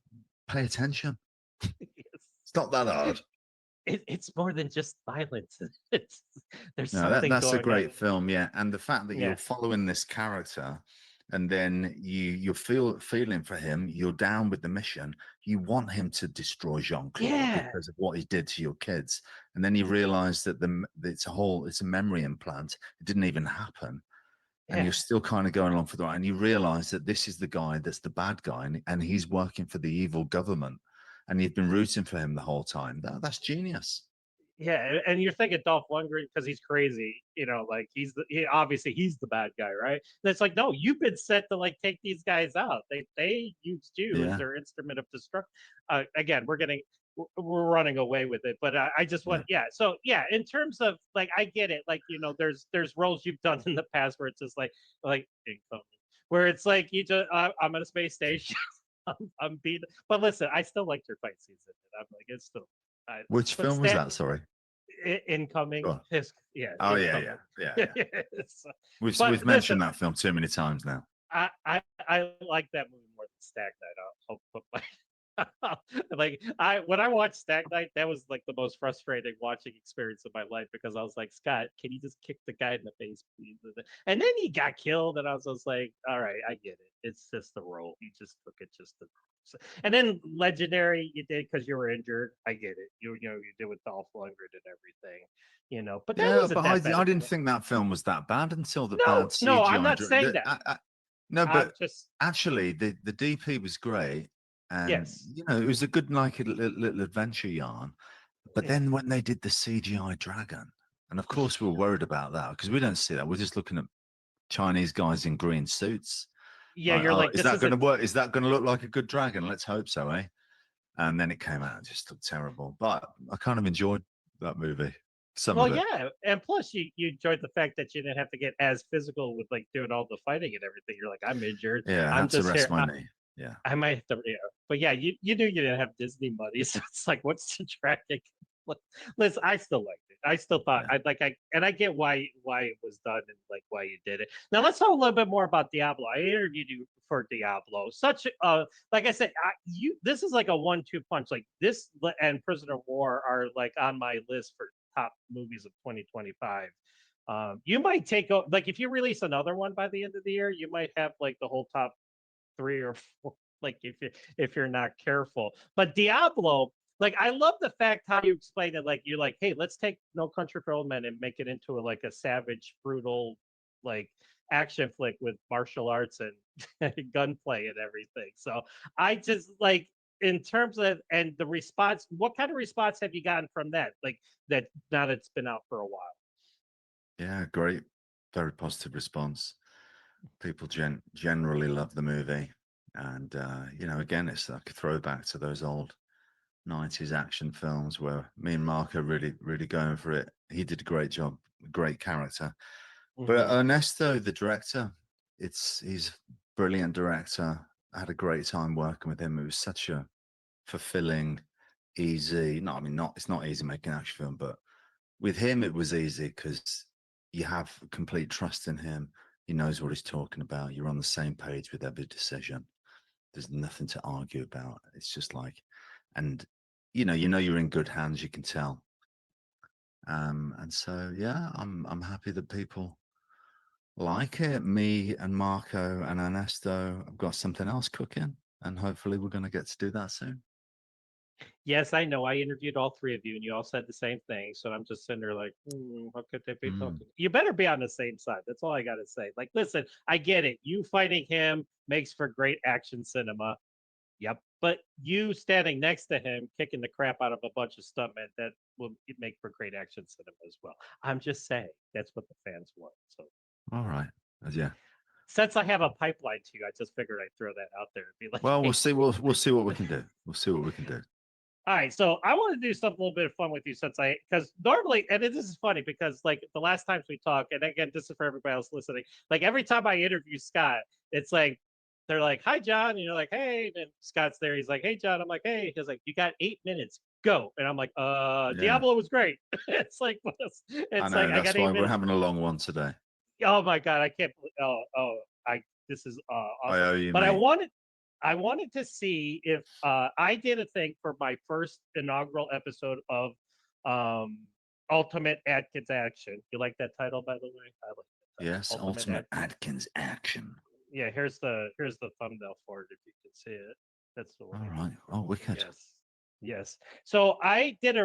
pay attention. It's not that hard. It's more than just violence. It's there's No, something that's a going on. great film, yeah. And the fact that Yeah. you're following this character and then you're feeling for him, you're down with the mission, you want him to destroy Jean-Claude Yeah. because of what he did to your kids. And then you realize that it's a memory implant. It didn't even happen. And Yeah. you're still kind of going along for the ride. And you realize that this is the guy that's the bad guy, and he's working for the evil government. And you've been rooting for him the whole time. That's genius. Yeah, and you're thinking Dolph Lundgren because he's crazy, like obviously he's the bad guy, right? And it's like, no, you've been set to like take these guys out. They used you as Yeah. their instrument of destruction. Again, we're running away with it, but I just want So yeah, in terms of like, I get it. Like there's roles you've done in the past where it's just like where it's like I'm at a space station. I'm being, but listen, I still liked your fight scenes in it. I'm like, it's still. Which But film was that? Sorry. Incoming. Go on. Yeah, Oh, incoming. yeah. So, We've but listen, mentioned that film too many times now. I like that movie more than Stag Night. I'll put my like when I watched Stag Night, that was like the most frustrating watching experience of my life because I was like, Scott, can you just kick the guy in the face, please? And then he got killed, and I was just like, all right, I get it. It's just the role. You just took it just to. And then Legendary, you did because you were injured. I get it. You did with Dolph Lundgren and everything. But that Yeah, wasn't but that bad. I didn't think that film was that bad until the No, bad no, I'm CGI. not saying that. No, I'm but just actually, the DP was great, and yes. it was a good like little adventure yarn. But Yeah. then when they did the CGI dragon, and of course we were worried about that because we don't see that. We're just looking at Chinese guys in green suits. Yeah, Like, you're oh, like, is this that going to isn't. work? Is that going to look like a good dragon? Let's hope so, eh? And then it came out and just looked terrible. But I kind of enjoyed that movie. Some Well, of it. yeah, and plus you enjoyed the fact that you didn't have to get as physical with like doing all the fighting and everything. You're like, I'm injured. Yeah, I I'm had to just rest here. my knee. Yeah. I might have to, but yeah, you knew you didn't have Disney money, so it's like, what's the traffic? Listen, I still liked it. I still thought Yeah. I get why it was done and like why you did it. Now let's talk a little bit more about Diablo. I interviewed you for Diablo. Such like I said, this is like a 1-2 punch. Like this and Prisoner of War are like on my list for top movies of 2025. You might take like if you release another one by the end of the year, you might have like the whole top 3 or 4, like if you're not careful. But Diablo, like I love the fact how you explain it. Like you're like, hey, let's take No Country for Old Men and make it into like a savage, brutal, like action flick with martial arts and gunplay and everything. So I just like in terms of and the response, what kind of response have you gotten from that? Like that now that it's been out for a while. Yeah, great. Very positive response. People generally love the movie. And, again, it's like a throwback to those old 90s action films where me and Mark are really, really going for it. He did a great job, great character. But Ernesto, the director, he's a brilliant director. I had a great time working with him. It was such a fulfilling, easy. No, I mean, it's not easy making an action film, but with him it was easy because you have complete trust in him. He knows what he's talking about. You're on the same page with every decision. There's nothing to argue about. It's just like, and you're in good hands. You can tell. And so yeah, I'm happy that people like it. Me and Marco and Ernesto have got something else cooking, and hopefully we're going to get to do that soon. Yes, I know. I interviewed all three of you, and you all said the same thing. So I'm just sitting there like, how could they be Mm. talking? You better be on the same side. That's all I got to say. Like, listen, I get it. You fighting him makes for great action cinema. Yep. But you standing next to him, kicking the crap out of a bunch of stuntmen, that will make for great action cinema as well. I'm just saying that's what the fans want. So, All right. Yeah. since I have a pipeline to you, I just figured I'd throw that out there and be like, Well, we'll hey, see. We'll see what we can do. We'll see what we can do. all right, so I want to do something a little bit of fun with you because normally, and this is funny because like the last times we talk, and again, this is for everybody else listening. Like every time I interview Scott, it's like they're like, "Hi, John," and you're like, "Hey," and Scott's there. He's like, "Hey, John." I'm like, "Hey." He's like, "You got 8 minutes. Go." And I'm like, Yeah. Diablo was great." It's like, I it's know. like I That's got why 8 minutes. we're having a long one today. Oh my god, I can't. This is I awesome. owe you, But mate. I wanted to see if I did a thing for my first inaugural episode of um, Ultimate Atkins Action. You like that title, by the way? I like that title. Yes, Ultimate Atkins Action. Yeah, here's the thumbnail for it if you can see it. That's the one. All right. Oh, wicked. Yes. Yes. So I did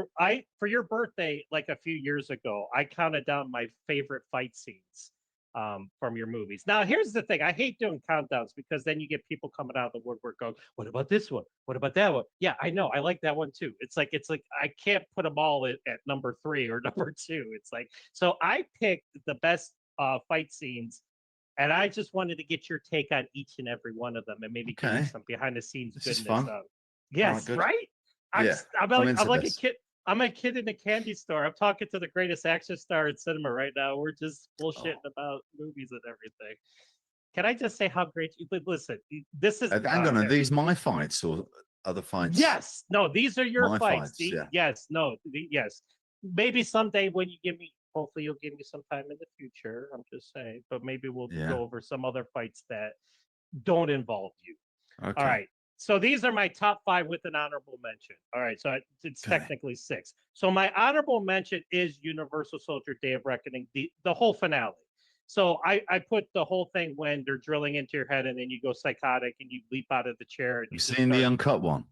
for your birthday like a few years ago, I counted down my favorite fight scenes from your movies. Now here's the thing. I hate doing countdowns because then you get people coming out of the woodwork going, what about this one? What about that one? Yeah, I know. I like that one too. It's like I can't put them all at number 3 or number 2. It's like so I picked the best fight scenes and I just wanted to get your take on each and every one of them and maybe give you some behind the scenes This is goodness. fun. Yes, Good. right? Yeah, I'm like a kid. I'm a kid in a candy store. I'm talking to the greatest action star in cinema right now. We're just bullshitting about movies and everything. Can I just say how great you listen? This is Hang on. Are these my fights or other fights? yes. No, these are your My fights. yeah. Yes. No. Yes. Maybe someday when you give me, hopefully you'll give me some time in the future. I'm just saying, but maybe we'll go over some other fights that don't involve you. Okay. All right. So these are my top 5 with an honorable mention. All right. So it's technically 6. So my honorable mention is Universal Soldier Day of Reckoning, the whole finale. So I put the whole thing when they're drilling into your head and then you go psychotic and you leap out of the chair. And You've seen the uncut one?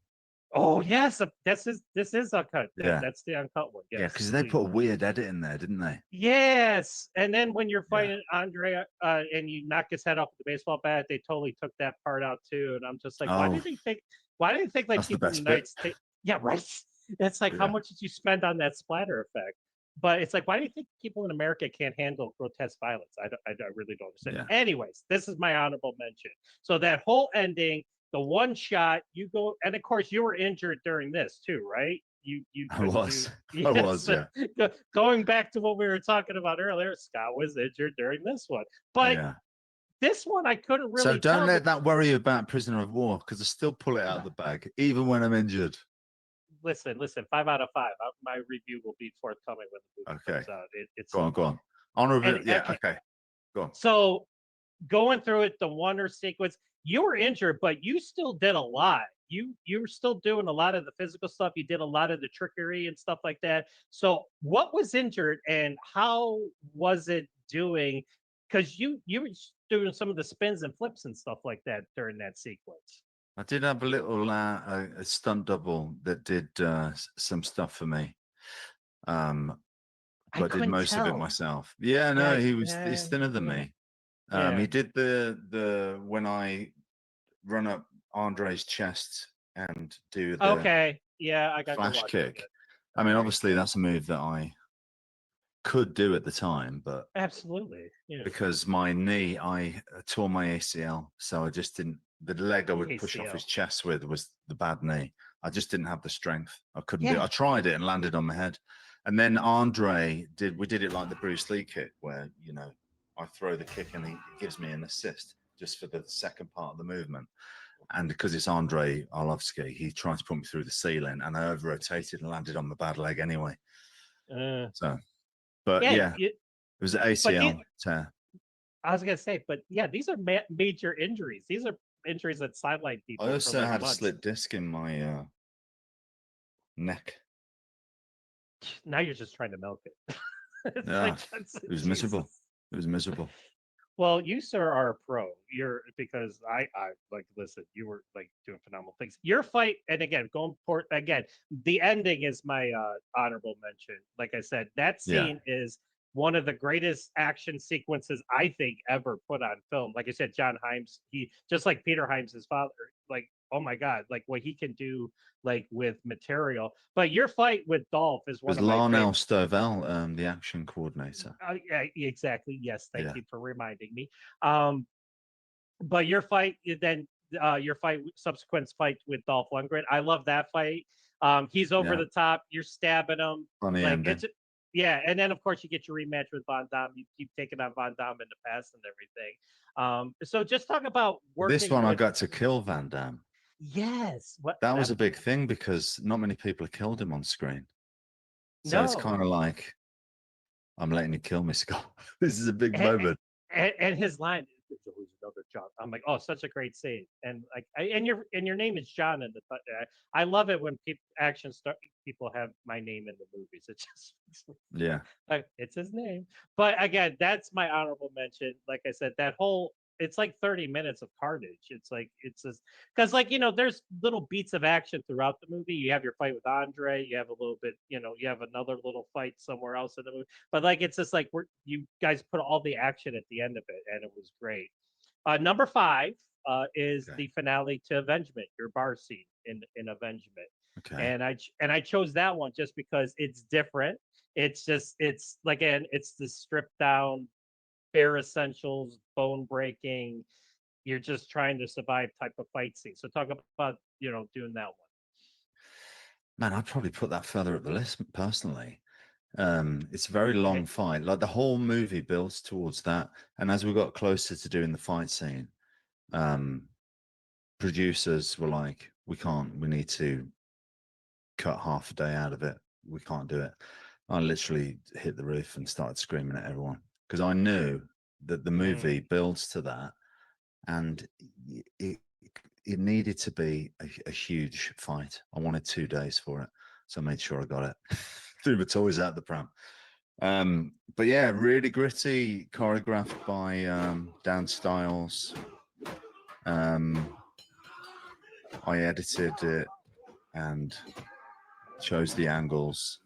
Oh yes, this is uncut. Yeah, that's the uncut one. Yes. Yeah, because they put a weird edit in there, didn't they? Yes, and then when you're fighting Andre and you knock his head off with the baseball bat, they totally took that part out too. And I'm just like, why did they think like people in the United States? Yeah, right. It's like, how much did you spend on that splatter effect? But it's like, why do you think people in America can't handle grotesque violence? I really don't understand. Yeah. Anyways, this is my honorable mention. So that whole ending, the one shot, you go, and of course you were injured during this too, right? I was. I was, yeah. Going back to what we were talking about earlier, Scott was injured during this one. But this one I couldn't really So don't let that worry about Prisoner of War, because I still pull it out of the bag, even when I'm injured. Listen, 5 out of 5. My review will be forthcoming when the movie comes out. It's go on. Honorable, okay. Go on. So going through it, the wonder sequence, you were injured, but you still did a lot. You were still doing a lot of the physical stuff. You did a lot of the trickery and stuff like that. So what was injured and how was it doing? Because you were doing some of the spins and flips and stuff like that during that sequence. I did have a little a stunt double that did some stuff for me. But I did most of it myself. Yeah, no, he's thinner than me. He did the when I run up Andre's chest and do the I got flash kick. I mean, obviously that's a move that I could do at the time, but absolutely, because my knee, I tore my ACL, so I just didn't. The leg I would push off his chest with was the bad knee. I just didn't have the strength. I couldn't do it. I tried it and landed on my head. And then Andre we did it like the Bruce Lee kick, where I throw the kick and he gives me an assist just for the second part of the movement. And because it's Andre Arlovsky, he tried to put me through the ceiling, and I over-rotated and landed on my bad leg anyway. It was an ACL tear. I was gonna say, but these are major injuries. These are injuries that sideline people. I also had a slit disc in my neck. Now you're just trying to milk it. It was miserable. It was miserable. Well, you sir are a pro. You're because I like listen. You were like doing phenomenal things. Your fight, and again, going port again. The ending is my honorable mention. Like I said, that Yeah. scene is one of the greatest action sequences I think ever put on film. Like I said, John Himes, he just like Peter Himes, his father. Like, oh my God, like what he can do, like with material. But your fight with Dolph is It one was of my Larnell favorite. Stovell, the action coordinator. Yeah, exactly. Yes, thank Yeah. you for reminding me. Um, but your fight, then your fight, subsequent fight with Dolph Lundgren, I love that fight. He's over Yeah. the top. You're stabbing him. Funny Like ending. it's yeah, and then of course you get your rematch with Von Damme. You keep taking on Von Damme in the past and everything. So just talk about This working one I with got to kill Van Damme. yes. What That was that a big thing because not many people have killed him on screen. So it's no. kind of like, I'm letting you kill me, Scott. This is a big And, moment. and his line, "There's always another John." I'm like, oh, such a great scene. And like, and your name is John in the. I love it when people people have my name in the movies. It just Yeah. it's his name. But again, that's my honorable mention. Like I said, that whole it's like 30 minutes of carnage. It's like it's just because like there's little beats of action throughout the movie. You have your fight with Andre. You have a little bit. You have another little fight somewhere else in the movie. But like it's just like you guys put all the action at the end of it, and it was great. Number five is Okay. the finale to Avengement, your bar scene in Avengement, Okay. and I chose that one just because it's different. It's like it's the stripped down, bare essentials, bone breaking. You're just trying to survive type of fight scene. So talk about doing that one. Man, I'd probably put that further up the list personally. It's a very Okay. long fight. Like the whole movie builds towards that. And as we got closer to doing the fight scene, um, producers were like, we need to cut half a day out of it. We can't do it. I literally hit the roof and started screaming at everyone because I knew that the movie builds to that, and it it needed to be a huge fight. I wanted 2 days for it, so I made sure I got it. Threw my toys out the pram. But yeah, really gritty, choreographed by Dan Styles. I edited it and chose the angles,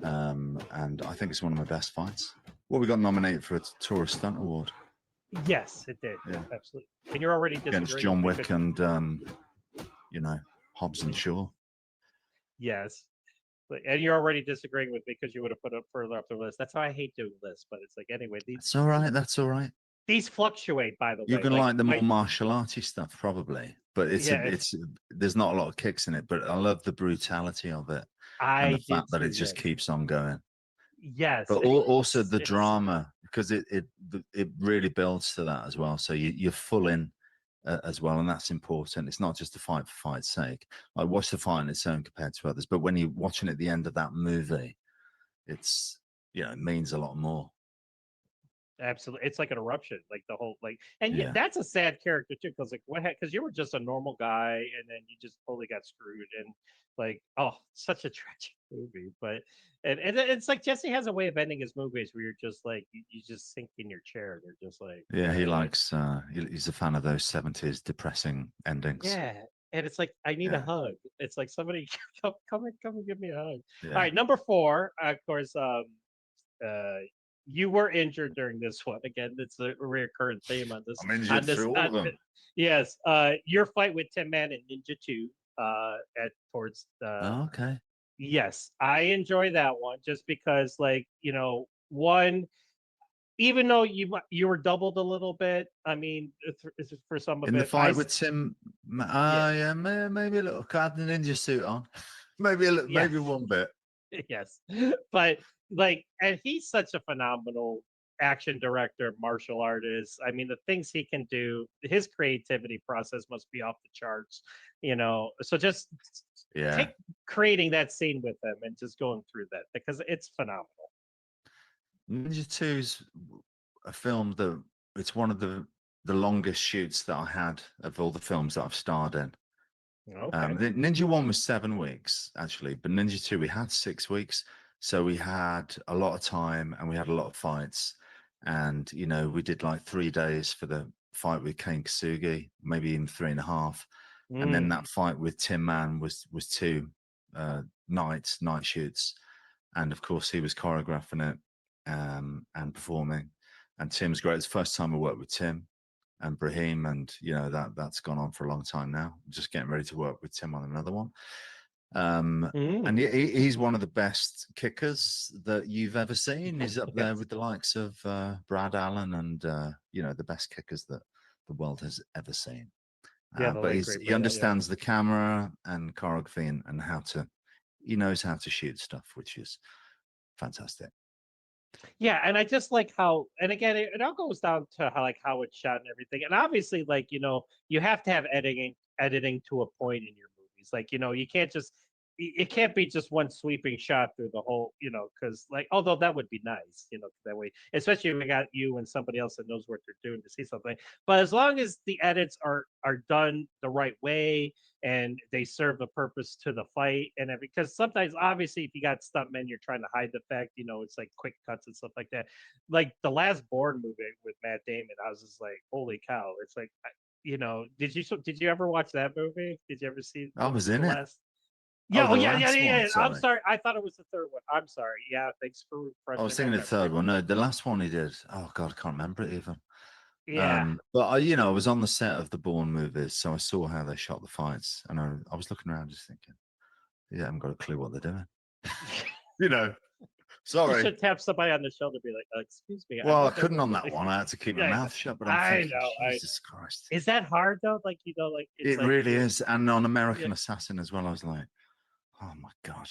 and I think it's one of my best fights. Well, we got nominated for a Tourist Stunt Award. Yes, it did. Yeah. Absolutely. And you're already Against disagreeing John with me Wick 'cause- and Hobbs and Shaw. yes. And you're already disagreeing with me because you would have put it further up the list. That's how I hate doing lists. But it's like anyway, That's all right. That's all right. these fluctuate. By the You way, can like the more my martial arty stuff, probably, but yeah, there's not a lot of kicks in it. But I love the brutality of it and the I did fact that it too. just Yes, keeps on going. yes, But also the it's drama, because it really builds to that as well. So you're full in as well, and that's important. It's not just a fight for fight's sake. I watch the fight on its own compared to others, but when you're watching at the end of that movie, it's it means a lot more. absolutely. It's like an eruption, like the whole and Yeah. that's a sad character too, because like what? Because you were just a normal guy, and then you just totally got screwed, and like oh, such a tragic movie. But and it's like Jesse has a way of ending his movies where you're just like you just sink in your chair. They're just like Yeah, all he right. likes. He's a fan of those '70s depressing endings. Yeah, and it's like I need a Yeah, hug. It's like somebody come and give me a hug. All yeah. right, number four, of course. Uh, you were injured during this one. Again, it's a recurrent theme on this. I'm injured On this, through all of them. yes. Your fight with Tin Man and Ninja Two. At towards Oh, okay. yes, I enjoy that one just because, like one even though you were doubled a little bit, I mean, for some of In the it, fight with Tim, yeah, yeah, maybe a little cat in a ninja suit on, maybe a little, yeah, maybe one bit. yes, but like, and he's such a phenomenal action director, martial artist. I mean, the things he can do, his creativity process must be off the charts. So just Yeah, take creating that scene with him and just going through that because it's phenomenal. Ninja Two's a film that it's one of the longest shoots that I had of all the films that I've starred in. Okay. The Ninja One was 7 weeks actually, but Ninja Two we had 6 weeks, so we had a lot of time and we had a lot of fights, and you know, we did like 3 days for the fight with Kane Kasugi, maybe even 3.5, and then that fight with Tim Mann was 2 night shoots, and of course he was choreographing it and performing. And Tim's great. It's the first time I worked with Tim and Brahim, and you know that's gone on for a long time now. Just getting ready to work with Tim on another one. And he's one of the best kickers that you've ever seen. He's up there with the likes of Brad Allen and you know, the best kickers that the world has ever seen. But he understands the camera and choreography and how to, he knows how to shoot stuff, which is fantastic. Yeah, and I just like how, and again, it all goes down to how it's shot and everything. And obviously, like, you know, you have to have editing to a point in your movies. Like, you know, you can't just, it can't be just one sweeping shot through the whole, you know, because like, although that would be nice, you know, that way, especially if we got you and somebody else that knows what they're doing to see something. But as long as the edits are done the right way and they serve the purpose to the fight and everything, because sometimes obviously if you got stuntmen, you're trying to hide the fact, you know, it's like quick cuts and stuff like that. Like the last Bourne movie with Matt Damon, I was just like, holy cow! It's like, you know, did you ever watch that movie? Did you ever see? I was in it. Yeah, the yeah. last one, I'm sorry. I thought it was the third one. I'm sorry. Yeah, thanks for I was thinking the third one. No, the last one he did. Oh God, I can't remember it even. Yeah. But I, you know, I was on the set of the Bourne movies, so I saw how they shot the fights, and I was looking around just thinking, yeah, I haven't got a clue what they're doing. You know, You sorry. should tap somebody on the shoulder, be like, "Excuse me." Well, I couldn't on that one. I had to keep my mouth shut. But I'm I thinking, know. Jesus Christ, Is that hard though? Like, you know, like it's it like, really is. And on American Assassin as well, I was like, oh my God,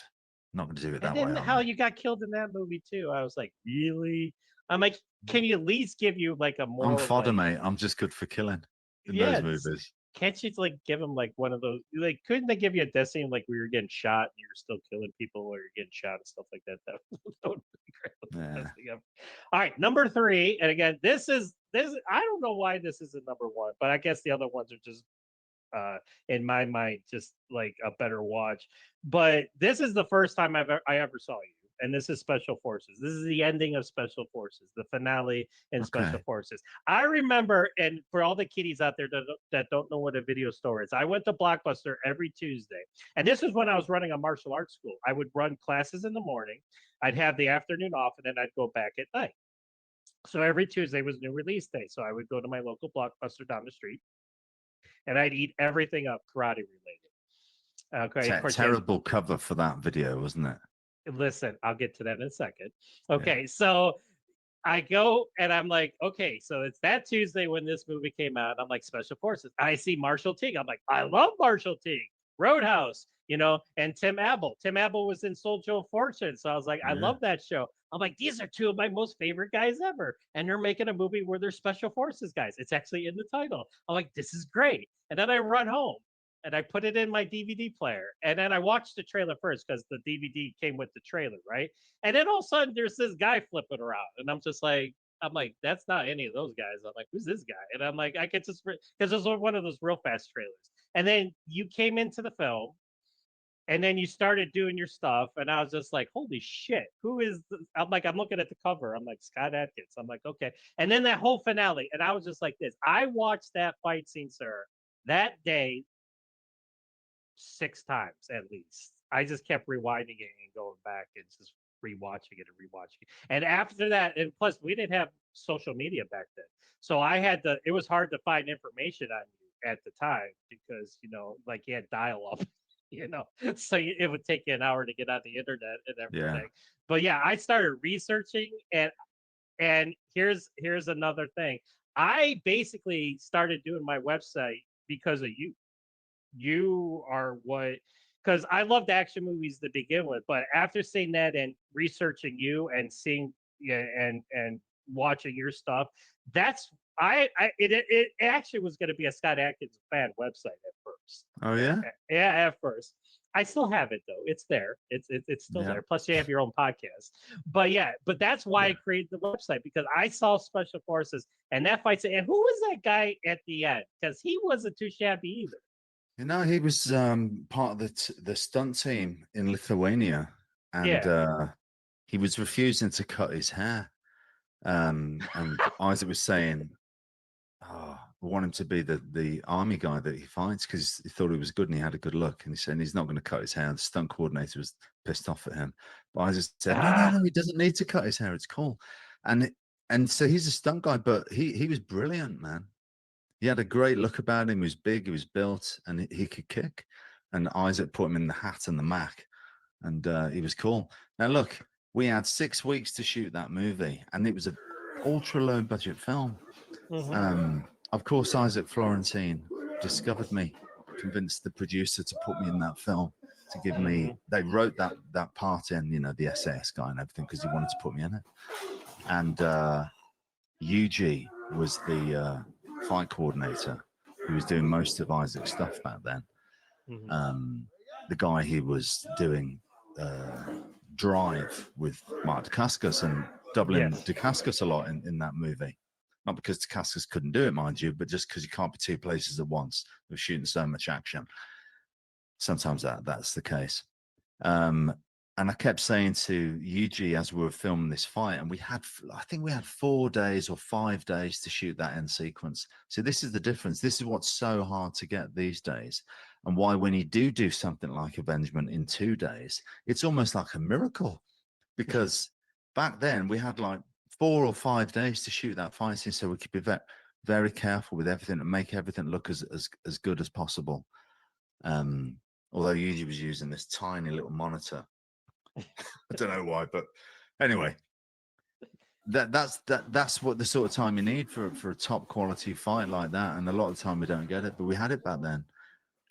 not going to do it and that way. then how you got killed in that movie too. I was like, really? I'm like, can you at least give you like a more I'm fodder, like, mate. I'm just good for killing in yeah, those movies. can't you like give him like one of those? Like, couldn't they give you a death scene like we were getting shot and you're still killing people or you're getting shot and stuff like that? That would be great. Yeah. All right, number 3, and again, this is I don't know why this is a number 1, but I guess the other ones are just in my mind just like a better watch. But this is the first time I ever saw you. And this is Special Forces. This is the ending of Special Forces, the finale in Special Forces. I remember, and for all the kiddies out there that don't know what a video store is, I went to Blockbuster every Tuesday. And this is when I was running a martial arts school. I would run classes in the morning, I'd have the afternoon off, and then I'd go back at night. So every Tuesday was new release day. So I would go to my local Blockbuster down the street and I'd eat everything up karate related. Okay, terrible cover for that video, wasn't it? Listen, I'll get to that in a second. Okay, so I go and I'm like, okay, so it's that Tuesday when this movie came out. I'm like, Special Forces. I see Marshall Teague. I'm like, I love Marshall Teague. Roadhouse, you know, and Tim Abel. Tim Abel was in Soldier of Fortune. So I was like, I love that show. I'm like, these are 2 of my most favorite guys ever. And they're making a movie where they're Special Forces guys. It's actually in the title. I'm like, this is great. And then I run home and I put it in my DVD player. And then I watched the trailer first because the DVD came with the trailer, right? And then all of a sudden there's this guy flipping around. And I'm like, that's not any of those guys. I'm like, who's this guy? And I'm like, I could just, because it was one of those real fast trailers. And then you came into the film and then you started doing your stuff. And I was just like, holy shit, who is this? I'm like, I'm looking at the cover. I'm like, Scott Adkins. I'm like, okay. And then that whole finale. And I was just like this. I watched that fight scene, sir, that day 6 times at least. I just kept rewinding it and going back and just rewatching it and rewatching it. And after that, and plus we didn't have social media back then. So it was hard to find information on you at the time because, you know, like you had dial up, you know, so it would take you an hour to get on the internet and everything. Yeah. But yeah, I started researching and here's another thing. I basically started doing my website because of you. You are what, because I loved action movies to begin with, but after seeing that and researching you and seeing and watching your stuff, that's it actually was going to be a Scott Adkins fan website at first. Oh yeah, yeah, at first. I still have it though. It's there. It's still there. Plus, you have your own podcast. But yeah, but that's why I created the website because I saw Special Forces and that fight. And who was that guy at the end? Because he wasn't too shabby either. You know, he was part of the stunt team in Lithuania, and he was refusing to cut his hair. And Isaac was saying, oh, I want him to be the army guy that he fights because he thought he was good and he had a good look. And he said he's not going to cut his hair. The stunt coordinator was pissed off at him. But Isaac said, no, he doesn't need to cut his hair. It's cool. And so he's a stunt guy, but he was brilliant, man. He had a great look about him. He was big, he was built, and he could kick. And Isaac put him in the hat and the Mac, and he was cool. Now, look, we had 6 weeks to shoot that movie, and it was an ultra low budget film. Of course, Isaac Florentine discovered me, convinced the producer to put me in that film, to give me, they wrote that part in, you know, the SAS guy and everything, because he wanted to put me in it. And UG was the fight coordinator who was doing most of Isaac's stuff back then. The guy who was doing Drive with Mark Dacascos and doubling Dacascos a lot in that movie. Not because Dacascos couldn't do it, mind you, but just because you can't be two places at once. We're shooting so much action. Sometimes that's the case. And I kept saying to UG as we were filming this fight, and I think we had 4 days or 5 days to shoot that end sequence. So this is the difference. This is what's so hard to get these days. And why when you do something like Avengement in 2 days, it's almost like a miracle. Because back then we had like 4 or 5 days to shoot that fight scene. So we could be very, very careful with everything and make everything look as good as possible. Although UG was using this tiny little monitor. I don't know why, but anyway, that's what the sort of time you need for a top quality fight like that. And a lot of the time we don't get it, but we had it back then.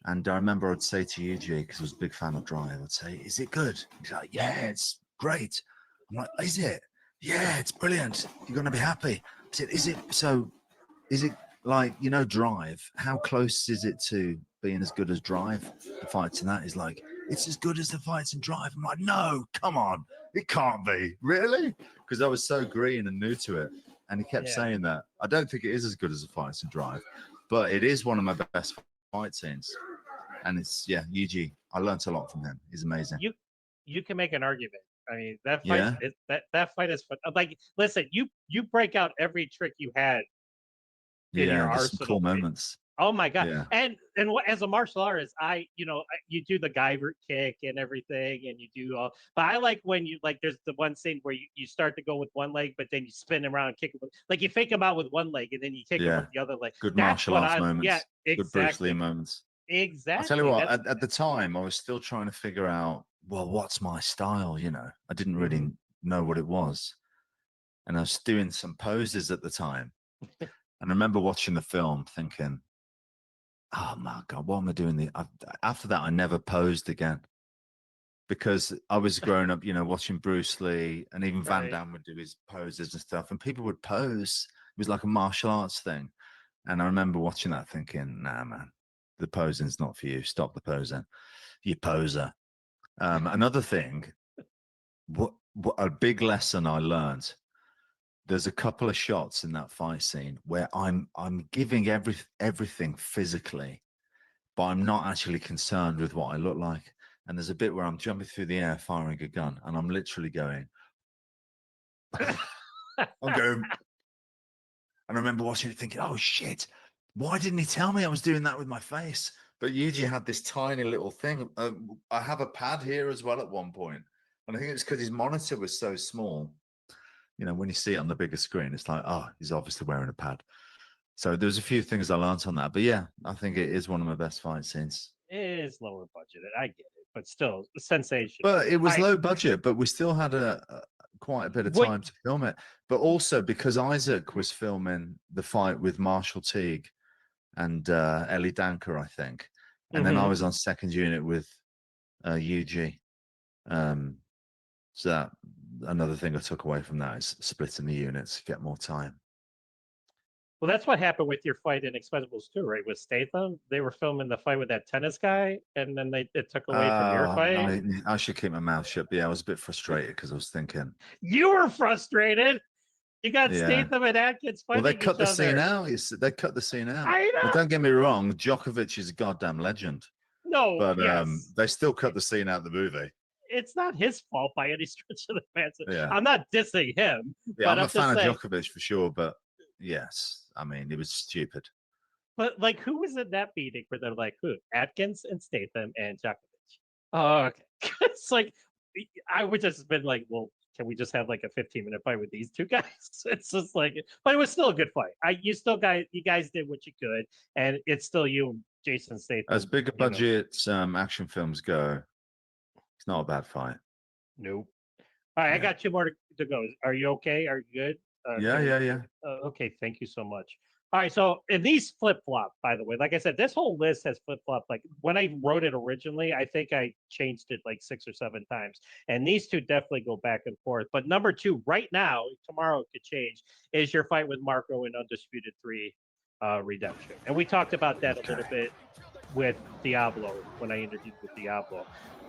And I remember I'd say to UG, because I was a big fan of Drive, I'd say, "Is it good?" He's like, "Yeah, it's great." I'm like, "Is it?" "Yeah, it's brilliant. You're gonna be happy." I said, "Is it so? Is it like, you know, Drive? How close is it to being as good as Drive?" The fights in that is like, "It's as good as the fights in Drive." I'm like, "No, come on, it can't be." Really? Because I was so green and new to it. And he kept saying that. I don't think it is as good as the fights in Drive, but it is one of my best fight scenes. And it's, UG. I learned a lot from him. He's amazing. You can make an argument. I mean, that fight that fight is fun. Like, listen, you break out every trick you had in your arsenal. Cool moments. Oh my god! Yeah. And as a martial artist, you do the Guyver kick and everything, and you do all. But I like when you there's the one scene where you start to go with one leg, but then you spin around and kick it. Like you fake him out with one leg, and then you kick him with the other leg. Good martial arts moments. Yeah, exactly. Good Bruce Lee moments. Exactly. I'll tell you what. At the time, I was still trying to figure out, well, what's my style? You know, I didn't really know what it was, and I was doing some poses at the time, and I remember watching the film, thinking, "Oh my God, what am I doing?" After that, I never posed again, because I was growing up, you know, watching Bruce Lee, and even Van Damme would do his poses and stuff, and people would pose. It was like a martial arts thing. And I remember watching that thinking, nah, man, the posing's not for you. Stop the posing, you poser. Another thing, what a big lesson I learned. There's a couple of shots in that fight scene where I'm giving everything physically, but I'm not actually concerned with what I look like. And there's a bit where I'm jumping through the air firing a gun, and I'm literally going, I'm going. And I remember watching it thinking, oh shit, why didn't he tell me I was doing that with my face? But Yuji had this tiny little thing. I have a pad here as well at one point. And I think it's because his monitor was so small. You know, when you see it on the bigger screen, it's like, oh, he's obviously wearing a pad. So there's a few things I learned on that. But yeah, I think it is one of my best fight scenes. It is lower budgeted. I get it. But still, sensational. But it was low budget, but we still had quite a bit of time to film it. But also because Isaac was filming the fight with Marshall Teague and Ellie Danker, I think. And then I was on second unit with UG. So that, another thing I took away from that is splitting the units to get more time. Well, that's what happened with your fight in Expendables 2, right? With Statham, they were filming the fight with that tennis guy, and then it took away from your fight. I should keep my mouth shut. But yeah, I was a bit frustrated because I was thinking. You were frustrated. You got Statham and Adkins fighting. Well, they cut the scene out. They cut the scene out. I know. But don't get me wrong, Djokovic is a goddamn legend. No, but they still cut the scene out of the movie. it's not his fault by any stretch of the fancy. Yeah. I'm not dissing him, Yeah, but I'm a I'm fan just of saying. Djokovic for sure, but yes, I mean, it was stupid. But like, who was in that meeting where they're like, who? Atkins and Statham and Djokovic. Oh, okay. It's like I would just have been like, well, can we just have like a 15-minute fight with these two guys? It's just like, but it was still a good fight. You guys did what you could, and it's still you and Jason Statham. As big a you know. budget action films go, it's not a bad fight. Nope. All right, I Yeah. got two more to go. Are you okay? Are you good? Yeah. Okay, thank you so much. All right, so and these flip flop, by the way. Like I said, this whole list has flip flop. Like when I wrote it originally, I think I changed it like 6 or 7 times, and these two definitely go back and forth. But number 2, right now, tomorrow it could change, is your fight with Marco in Undisputed 3 Redemption, and we talked about that a little bit with Diablo when I interviewed with Diablo,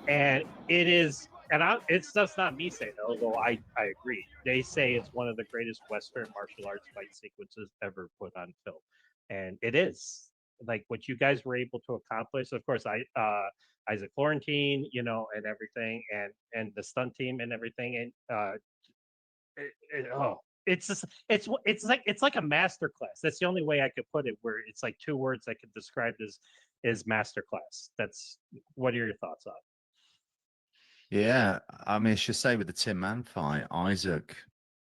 and it is. And it's just not me saying that, although I agree. They say it's one of the greatest Western martial arts fight sequences ever put on film. And it is. Like what you guys were able to accomplish. Of course, Isaac Florentine, and everything, and the stunt team and everything. And it's just it's like a master class. That's the only way I could put it, where it's like 2 words I could describe as master class. That's what are your thoughts on it? Yeah, I mean, I should say with the Tin Man fight, Isaac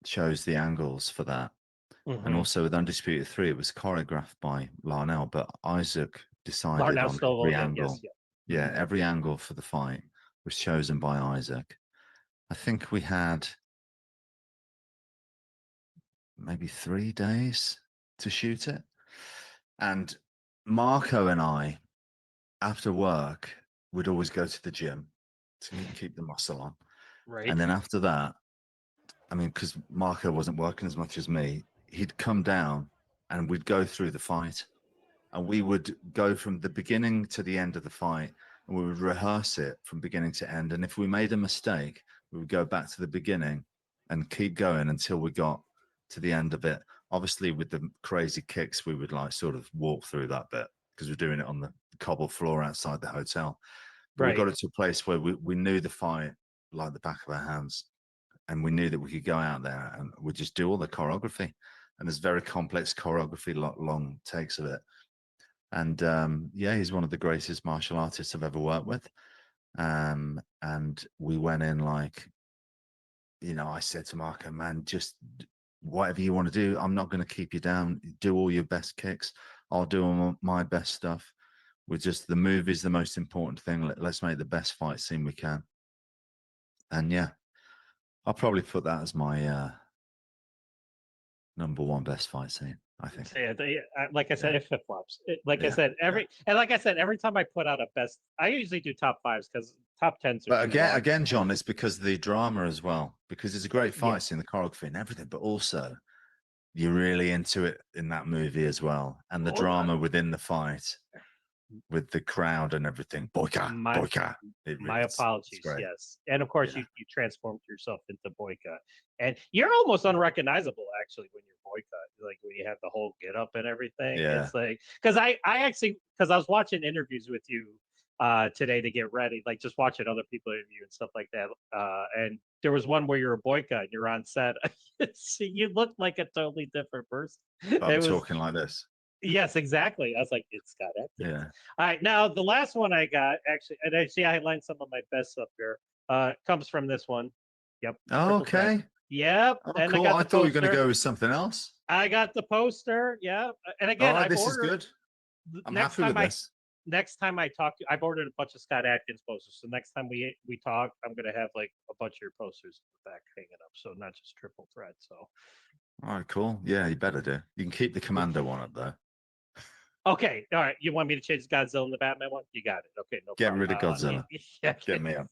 chose the angles for that. And also with Undisputed 3, it was choreographed by Larnell, but Isaac decided Larnell on Stovall, every yeah, angle. yes, Yeah, every angle for the fight was chosen by Isaac. I think we had maybe 3 days to shoot it. And Marco and I, after work, would always go to the gym to keep the muscle on. Right. And then after that, I mean, because Marco wasn't working as much as me, he'd come down and we'd go through the fight. And we would go from the beginning to the end of the fight, and we would rehearse it from beginning to end. And if we made a mistake, we would go back to the beginning and keep going until we got to the end of it. Obviously, with the crazy kicks, we would like sort of walk through that bit because we're doing it on the cobble floor outside the hotel. But we got it to a place where we knew the fight like the back of our hands. And we knew that we could go out there and we'd just do all the choreography. And there's very complex choreography, long takes of it. And yeah, he's one of the greatest martial artists I've ever worked with. And we went in like, I said to Marco, man, just whatever you want to do, I'm not going to keep you down. Do all your best kicks. I'll do all my best stuff. We're just, the move is the most important thing. Let's make the best fight scene we can. And yeah, I'll probably put that as my number 1 best fight scene, I think. Yeah, like I said, it flip flops. Like I Yeah, said, every time I put out a best, I usually do top 5s because top 10s are. But again, John, it's because of the drama as well. Because it's a great fight scene, the choreography and everything, but also you're really into it in that movie as well, and the drama within the fight with the crowd and everything. Boyka. My apologies. Yes, and of course you transformed yourself into Boyka, and you're almost unrecognizable actually when you're Boyka. Like when you have the whole get up and everything. Yeah. It's like because I was watching interviews with you today to get ready, like just watching other people interview and stuff like that. And there was one where you're a Boyka and you're on set. So you look like a totally different person. But I'm talking like this. Yes, exactly. I was like, it's Scott Adkins. Yeah. All right. Now, the last one I got, actually, and I see I lined some of my best up here, comes from this one. Yep. Oh, okay. Yep. Oh, and cool. I thought you were going to go with something else. I got the poster. Yeah. And again, this is good. I'm happy with this. Next time I talk to you, I've ordered a bunch of Scott Adkins posters. So next time we talk, I'm going to have like a bunch of your posters in the back hanging up. So not just triple threat. So. All right, cool. Yeah, you better do. You can keep the Commando one up though. Okay, all right. You want me to change Godzilla and the Batman one? You got it. Okay, no Get problem. rid of Godzilla. Yeah, get me up.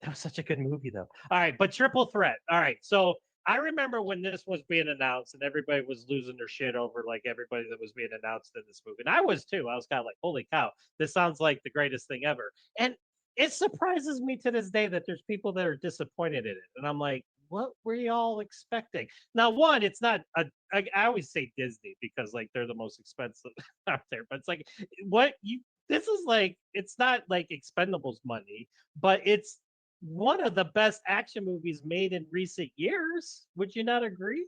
That was such a good movie, though. All right, but Triple Threat. All right, so I remember when this was being announced and everybody was losing their shit over like everybody that was being announced in this movie, and I was too. I was kind of like, "Holy cow, this sounds like the greatest thing ever!" And it surprises me to this day that there's people that are disappointed in it, and I'm like, what were y'all expecting? Now, one, it's not I always say Disney because like they're the most expensive out there, but it's like this is like it's not like Expendables money, but it's one of the best action movies made in recent years. Would you not agree?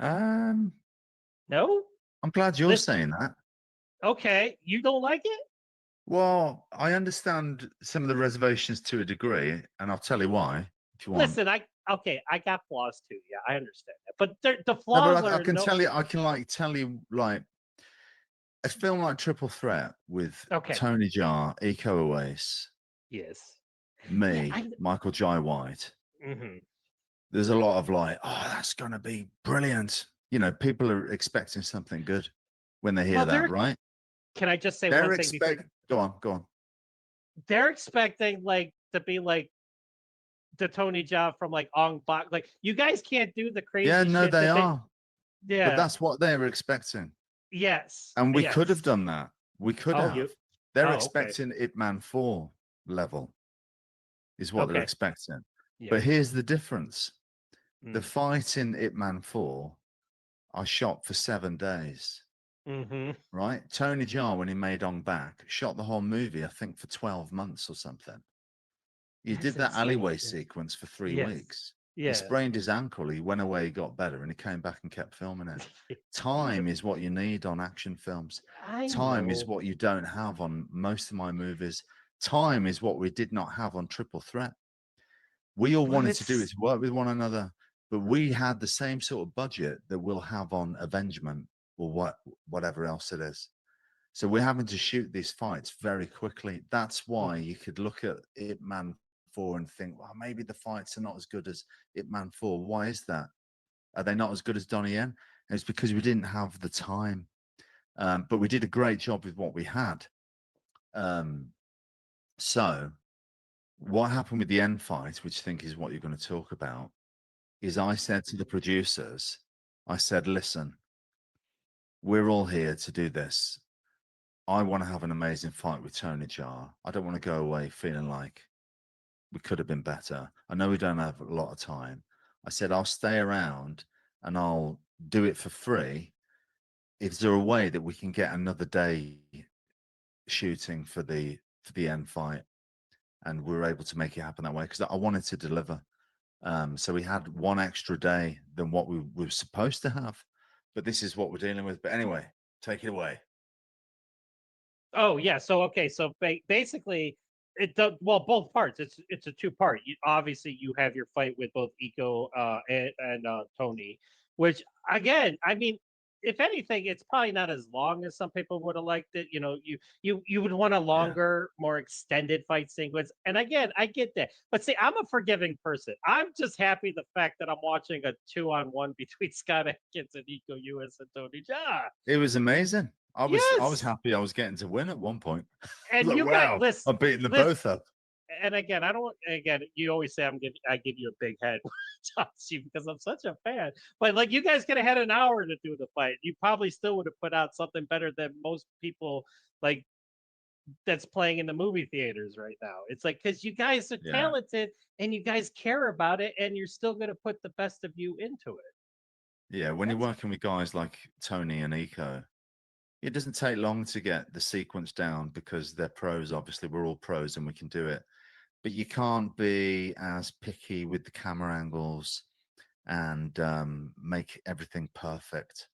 Um, No? I'm glad you're Listen, saying that. okay, you don't like it? Well, I understand some of the reservations to a degree, and I'll tell you why if you want. Listen, I got flaws too. Yeah, I understand that. But the No, flaws but I are can no. tell you, I can like tell you like a film like Triple Threat with Okay. Tony Jaa, Iko Uwais, Yes. Yeah, me, I Michael Jai White. mhm. There's a lot of like, oh, that's gonna be brilliant. You know, people are expecting something good when they hear Well, that, right? can I just say They're one thing before expect. Go on, go on. they're expecting like to be like the Tony Jaa from like Ong Bak. Like you guys can't do the Yeah, crazy no, shit they that they are, but yeah. that's what they were expecting, Yes. and we could have Yes. done that. We could Oh, you have. They're oh, okay. expecting Ip Man 4 level is what they're Okay. expecting. Yeah. But here's the difference: the Mm. fight in Ip Man 4, I shot for 7 days. Mm-hmm. Right? Tony Jaa, when he made Ong Bak, shot the whole movie, I think, for 12 months or something. He That's did that insane. alleyway Yeah. sequence for 3 Yes. weeks. He Yeah. sprained his ankle, he went away, he got better, and he came back and kept filming it. Time is what you need on action films. I Time is know. what you don't have on most of my movies. Time is what we did not have on Triple Threat. We all But wanted to do it's is work with one another, but we had the same sort of budget that we'll have on Avengement or whatever else it is. So we're having to shoot these fights very quickly. That's why you could look at Ip Man 4 and think, well, maybe the fights are not as good as Ip Man 4. Why is that? Are they not as good as Donnie Yen? And it's because we didn't have the time. But we did a great job with what we had. So what happened with the end fight, which I think is what you're going to talk about, is I said to the producers, I said, listen, we're all here to do this. I want to have an amazing fight with Tony Jaa. I don't want to go away feeling like we could have been better. I know we don't have a lot of time. I said, I'll stay around and I'll do it for free. Is there a way that we can get another day shooting for the end fight? And we were able to make it happen that way because I wanted to deliver. So we had one extra day than what we were supposed to have. But this is what we're dealing with. But anyway, take it away. oh yeah. So okay. So basically, it does well both parts. It's a two part. Obviously, you have your fight with both Eco and Tony, which again, I mean, if anything, it's probably not as long as some people would have liked it. You know, you would want a Yeah. longer, more extended fight sequence. And again, I get that, but see, I'm a forgiving person. I'm just happy the fact that I'm watching a 2-on-1 between Scott Adkins and Eco US and Tony Jaa. It was amazing. I was Yes, happy I was getting to win at one point. and Like, you guys wow, listen, I'm beating them listen. both up. And again, I don't. Again, you always say I give you a big head when I talk to you because I'm such a fan. But like, you guys could have had an hour to do the fight. You probably still would have put out something better than most people like that's playing in the movie theaters right now. It's like because you guys are Yeah. talented and you guys care about it, and you're still going to put the best of you into it. Yeah. When you're That's working with guys like Tony and Eco, it doesn't take long to get the sequence down because they're pros. Obviously, we're all pros and we can do it. But you can't be as picky with the camera angles and make everything perfect.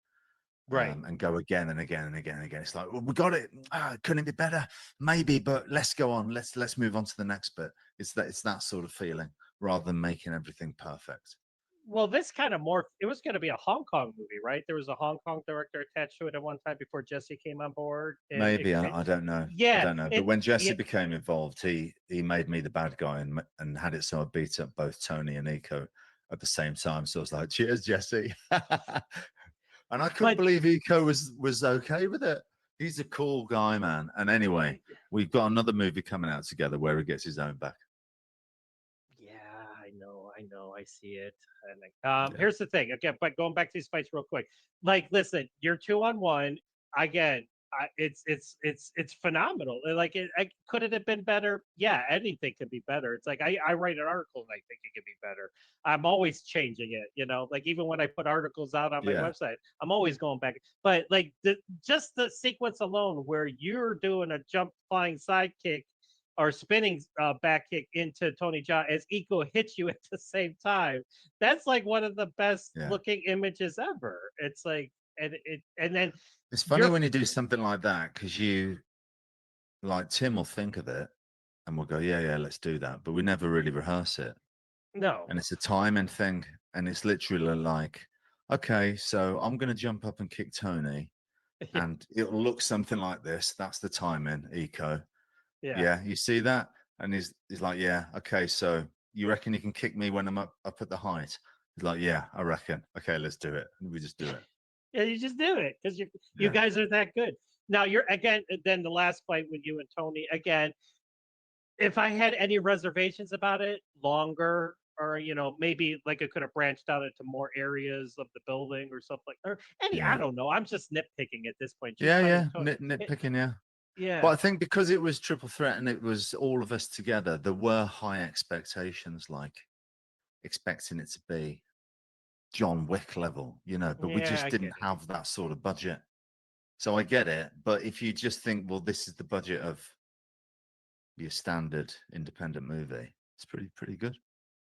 right. And go again and again and again and again. It's like, well, we got it. Couldn't it be better? Maybe, but let's go on. Let's move on to the next bit. It's that sort of feeling rather than making everything perfect. Well, this kind of more. It was going to be a Hong Kong movie, right? There was a Hong Kong director attached to it at one time before Jesse came on board, and Maybe I don't know. I yeah, don't know. But and when Jesse yeah, became involved, he made me the bad guy and had it so I beat up both Tony and Eco at the same time. So I was like, cheers, Jesse. And I couldn't but believe Eco was okay with it. He's a cool guy, man. And anyway, we've got another movie coming out together where he gets his own back. yeah, I know, I see it. And like, Yeah. here's the thing. Again, but going back to these fights real quick. Like, listen, you're 2-on-1. Again, it's phenomenal. Like, could it have been better? Yeah, anything could be better. It's like I write an article and I think it could be better. I'm always changing it. You know, like even when I put articles out on my Yeah. website, I'm always going back. But like just the sequence alone, where you're doing a jump flying sidekick or spinning back kick into Tony Jaa as Iko hits you at the same time. That's like one of the best Yeah. looking images ever. It's like, and then It's funny you're when you do something like that because Tim will think of it and we'll go, yeah, let's do that. But we never really rehearse it. no, And it's a timing thing. And it's literally like, okay, so I'm going to jump up and kick Tony yeah, and it'll look something like this. That's the timing, Eco. yeah. Yeah, you see that? And he's like, yeah, okay, so you reckon you can kick me when I'm up at the height? He's like, yeah, I reckon. Okay, let's do it. And we just do it. Yeah, you just do it because you Yeah. guys are that good. Now you're again. Then the last fight with you and Tony again. If I had any reservations about it, longer or maybe like it could have branched out into more areas of the building or something or any. I Yeah. don't know. I'm just nitpicking at this point. Just Yeah. fighting Tony. Nitpicking, yeah. Yeah. But I think because it was triple threat and it was all of us together, there were high expectations, like expecting it to be John Wick level, but we Yeah, just I didn't get it. have that sort of budget. So I get it. But if you just think, well, this is the budget of your standard independent movie, it's pretty good.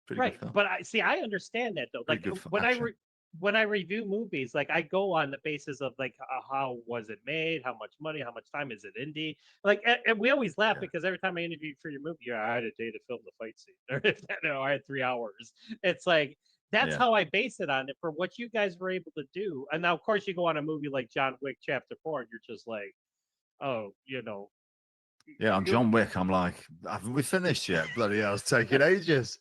Pretty Right, good film. but I understand that though. Pretty Like good action. when I review movies, like I go on the basis of like how was it made, how much money, how much time is it indie. Like, and we always laugh Yeah. because every time I interview for your movie, yeah, I had a day to film the fight scene, or if I had 3 hours. It's like that's Yeah. how I base it on it for what you guys were able to do. And now, of course, you go on a movie like John Wick Chapter 4, and you're just like, oh, Yeah, I'm John Wick. I'm like, haven't we finished yet? Bloody hell, it's taking ages.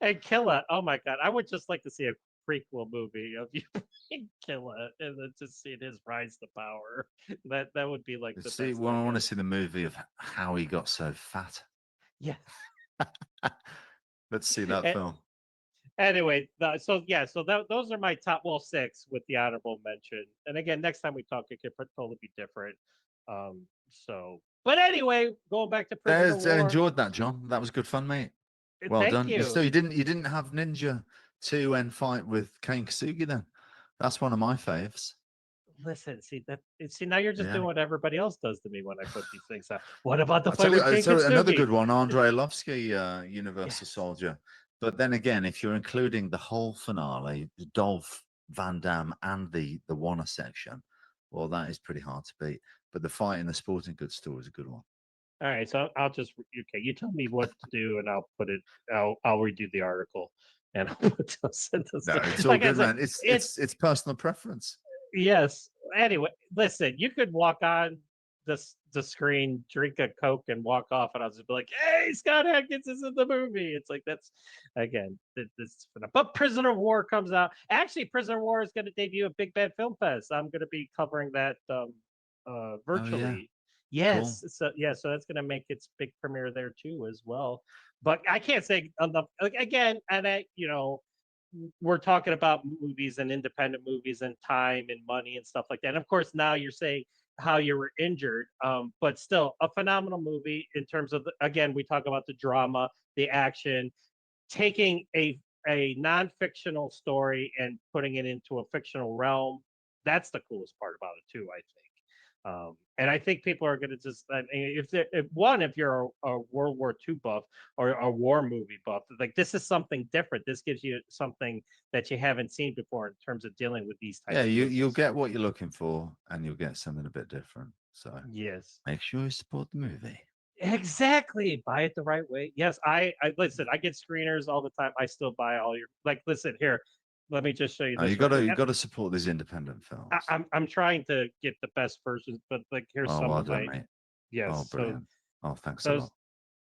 And Killa, oh my god, I would just like to see a prequel movie of you playing Killa and then just seeing his rise to power. That would be like the See, best well, I thing want to ever. see the movie of how he got so fat. Yeah. Let's see that film. Anyway, so those are my top, well, 6 with the honorable mention. And again, next time we talk, it could totally be different. But anyway, going back to Prisoner of I War. enjoyed that, John. That was good fun, mate. Well Thank done. you. So you didn't have Ninja 2 end fight with Kane Kasugi then? That's one of my faves. Listen, see now you're just Yeah. doing what everybody else does to me when I put these things out. What about the I'll fight tell with you, King so another Kintsugi? good one, Andrei Lovsky, Universal Yes. Soldier. But then again, if you're including the whole finale, Dolph, Van Damme, and the Warner section, well, that is pretty hard to beat. But the fight in the Sporting Goods store is a good one. All right, so I'll just okay. You tell me what to do, and I'll put it. I'll redo the article, and I'll put those in the No, it's all like good, I said, man. It's personal preference. yes. Anyway, listen, you could walk on the screen, drink a Coke, and walk off, and I'll just be like, "Hey, Scott Adkins is in the movie." It's like that's again, this. But Prisoner of War comes out. Actually, Prisoner of War is going to debut at Big Bad Film Fest. I'm going to be covering that virtually. Oh, yeah. Yes, Cool. so that's going to make its big premiere there too as well. But I can't say enough. Like again, and we're talking about movies and independent movies and time and money and stuff like that. And of course, now you're saying how you were injured, but still a phenomenal movie in terms of again, we talk about the drama, the action, taking a non-fictional story and putting it into a fictional realm. That's the coolest part about it too, I think. And I think people are going to just, I mean, if you're a World War II buff or a war movie buff, like this is something different. This gives you something that you haven't seen before in terms of dealing with these types. Yeah, of movies. you'll get what you're looking for, and you'll get something a bit different. So Yes, make sure you support the movie. exactly. Buy it the right way. Yes, I listen. I get screeners all the time. I still buy all your like. Listen here. Let me just show you this. You got to support these independent films. I'm trying to get the best versions, but like here's some well of done, my mate. yes. Oh, brilliant. Oh, thanks a Those lot.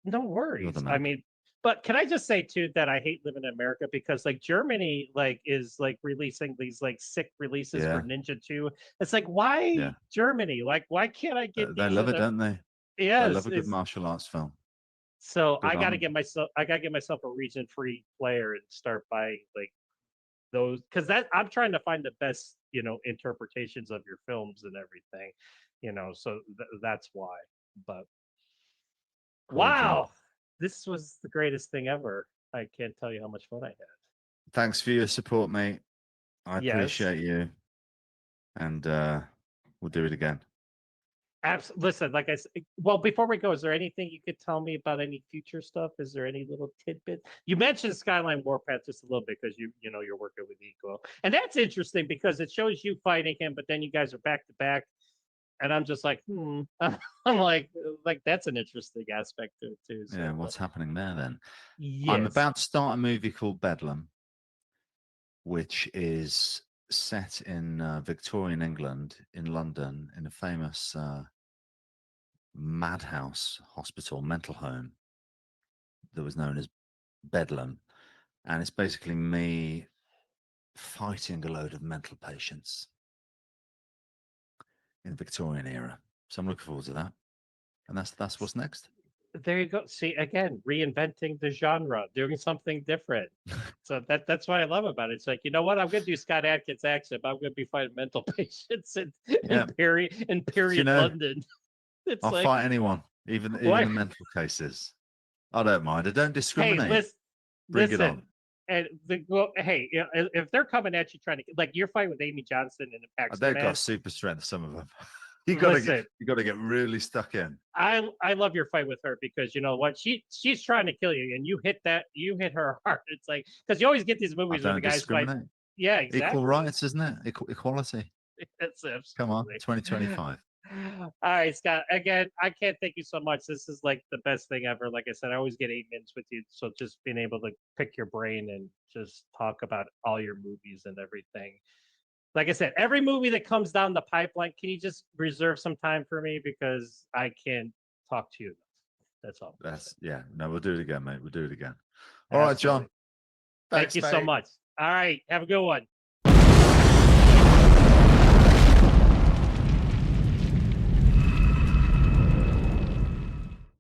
no You're worries. the I man. mean, but can I just say too that I hate living in America because like Germany like is like releasing these like sick releases for Yeah. Ninja 2. It's like why Yeah. Germany? Like why can't I get They these? love it, don't they? Yes, They love a good martial arts film. so Good on them. I gotta get myself a region free player and start buying like those because that I'm trying to find the best interpretations of your films and everything, so that's why. But Cool, John. wow, this was the greatest thing ever. I can't tell you how much fun I had. Thanks for your support, mate. I Yes. appreciate you. And we'll do it again. Listen, like I said, well, before we go, is there anything you could tell me about any future stuff? Is there any little tidbit? You mentioned Skyline Warpath just a little bit because you know you're working with Eco, and that's interesting because it shows you fighting him, but then you guys are back to back, and I'm just like, I'm like that's an interesting aspect to it too. So, Yeah, what's happening there then? yes, I'm about to start a movie called Bedlam, which is set in Victorian England, in London, in a famous madhouse hospital, mental home that was known as Bedlam. And it's basically me fighting a load of mental patients in the Victorian era. So I'm looking forward to that. And that's what's next. there you go. See, again, reinventing the genre, doing something different. So that's what I love about it. It's like, you know what? I'm going to do Scott Adkins action, but I'm going to be fighting mental patients Yeah. in period know, London. It's I'll like, fight anyone, even why- the mental cases. I don't mind. I don't hey, discriminate. Bring it on. And hey, you know, if they're coming at you trying to like you're fighting with Amy Johnson in Action They've Man, got super strength, some of them. You listen, got to get really stuck in. I love your fight with her because you know what she's trying to kill you and you hit her hard. It's like because you always get these I movies where the don't guys fight. discriminate. Yeah, exactly. Equal rights, isn't it? Equality. That's Come on, absolutely. 2025. All right, Scott. Again, I can't thank you so much. This is like the best thing ever. Like I said, I always get 8 minutes with you. So just being able to pick your brain and just talk about all your movies and everything. Like I said, every movie that comes down the pipeline, can you just reserve some time for me because I can't talk to you enough. That's all. No, we'll do it again, mate. We'll do it again. All right, John. Absolutely. Thank Thanks, you so mate. much. All right, have a good one.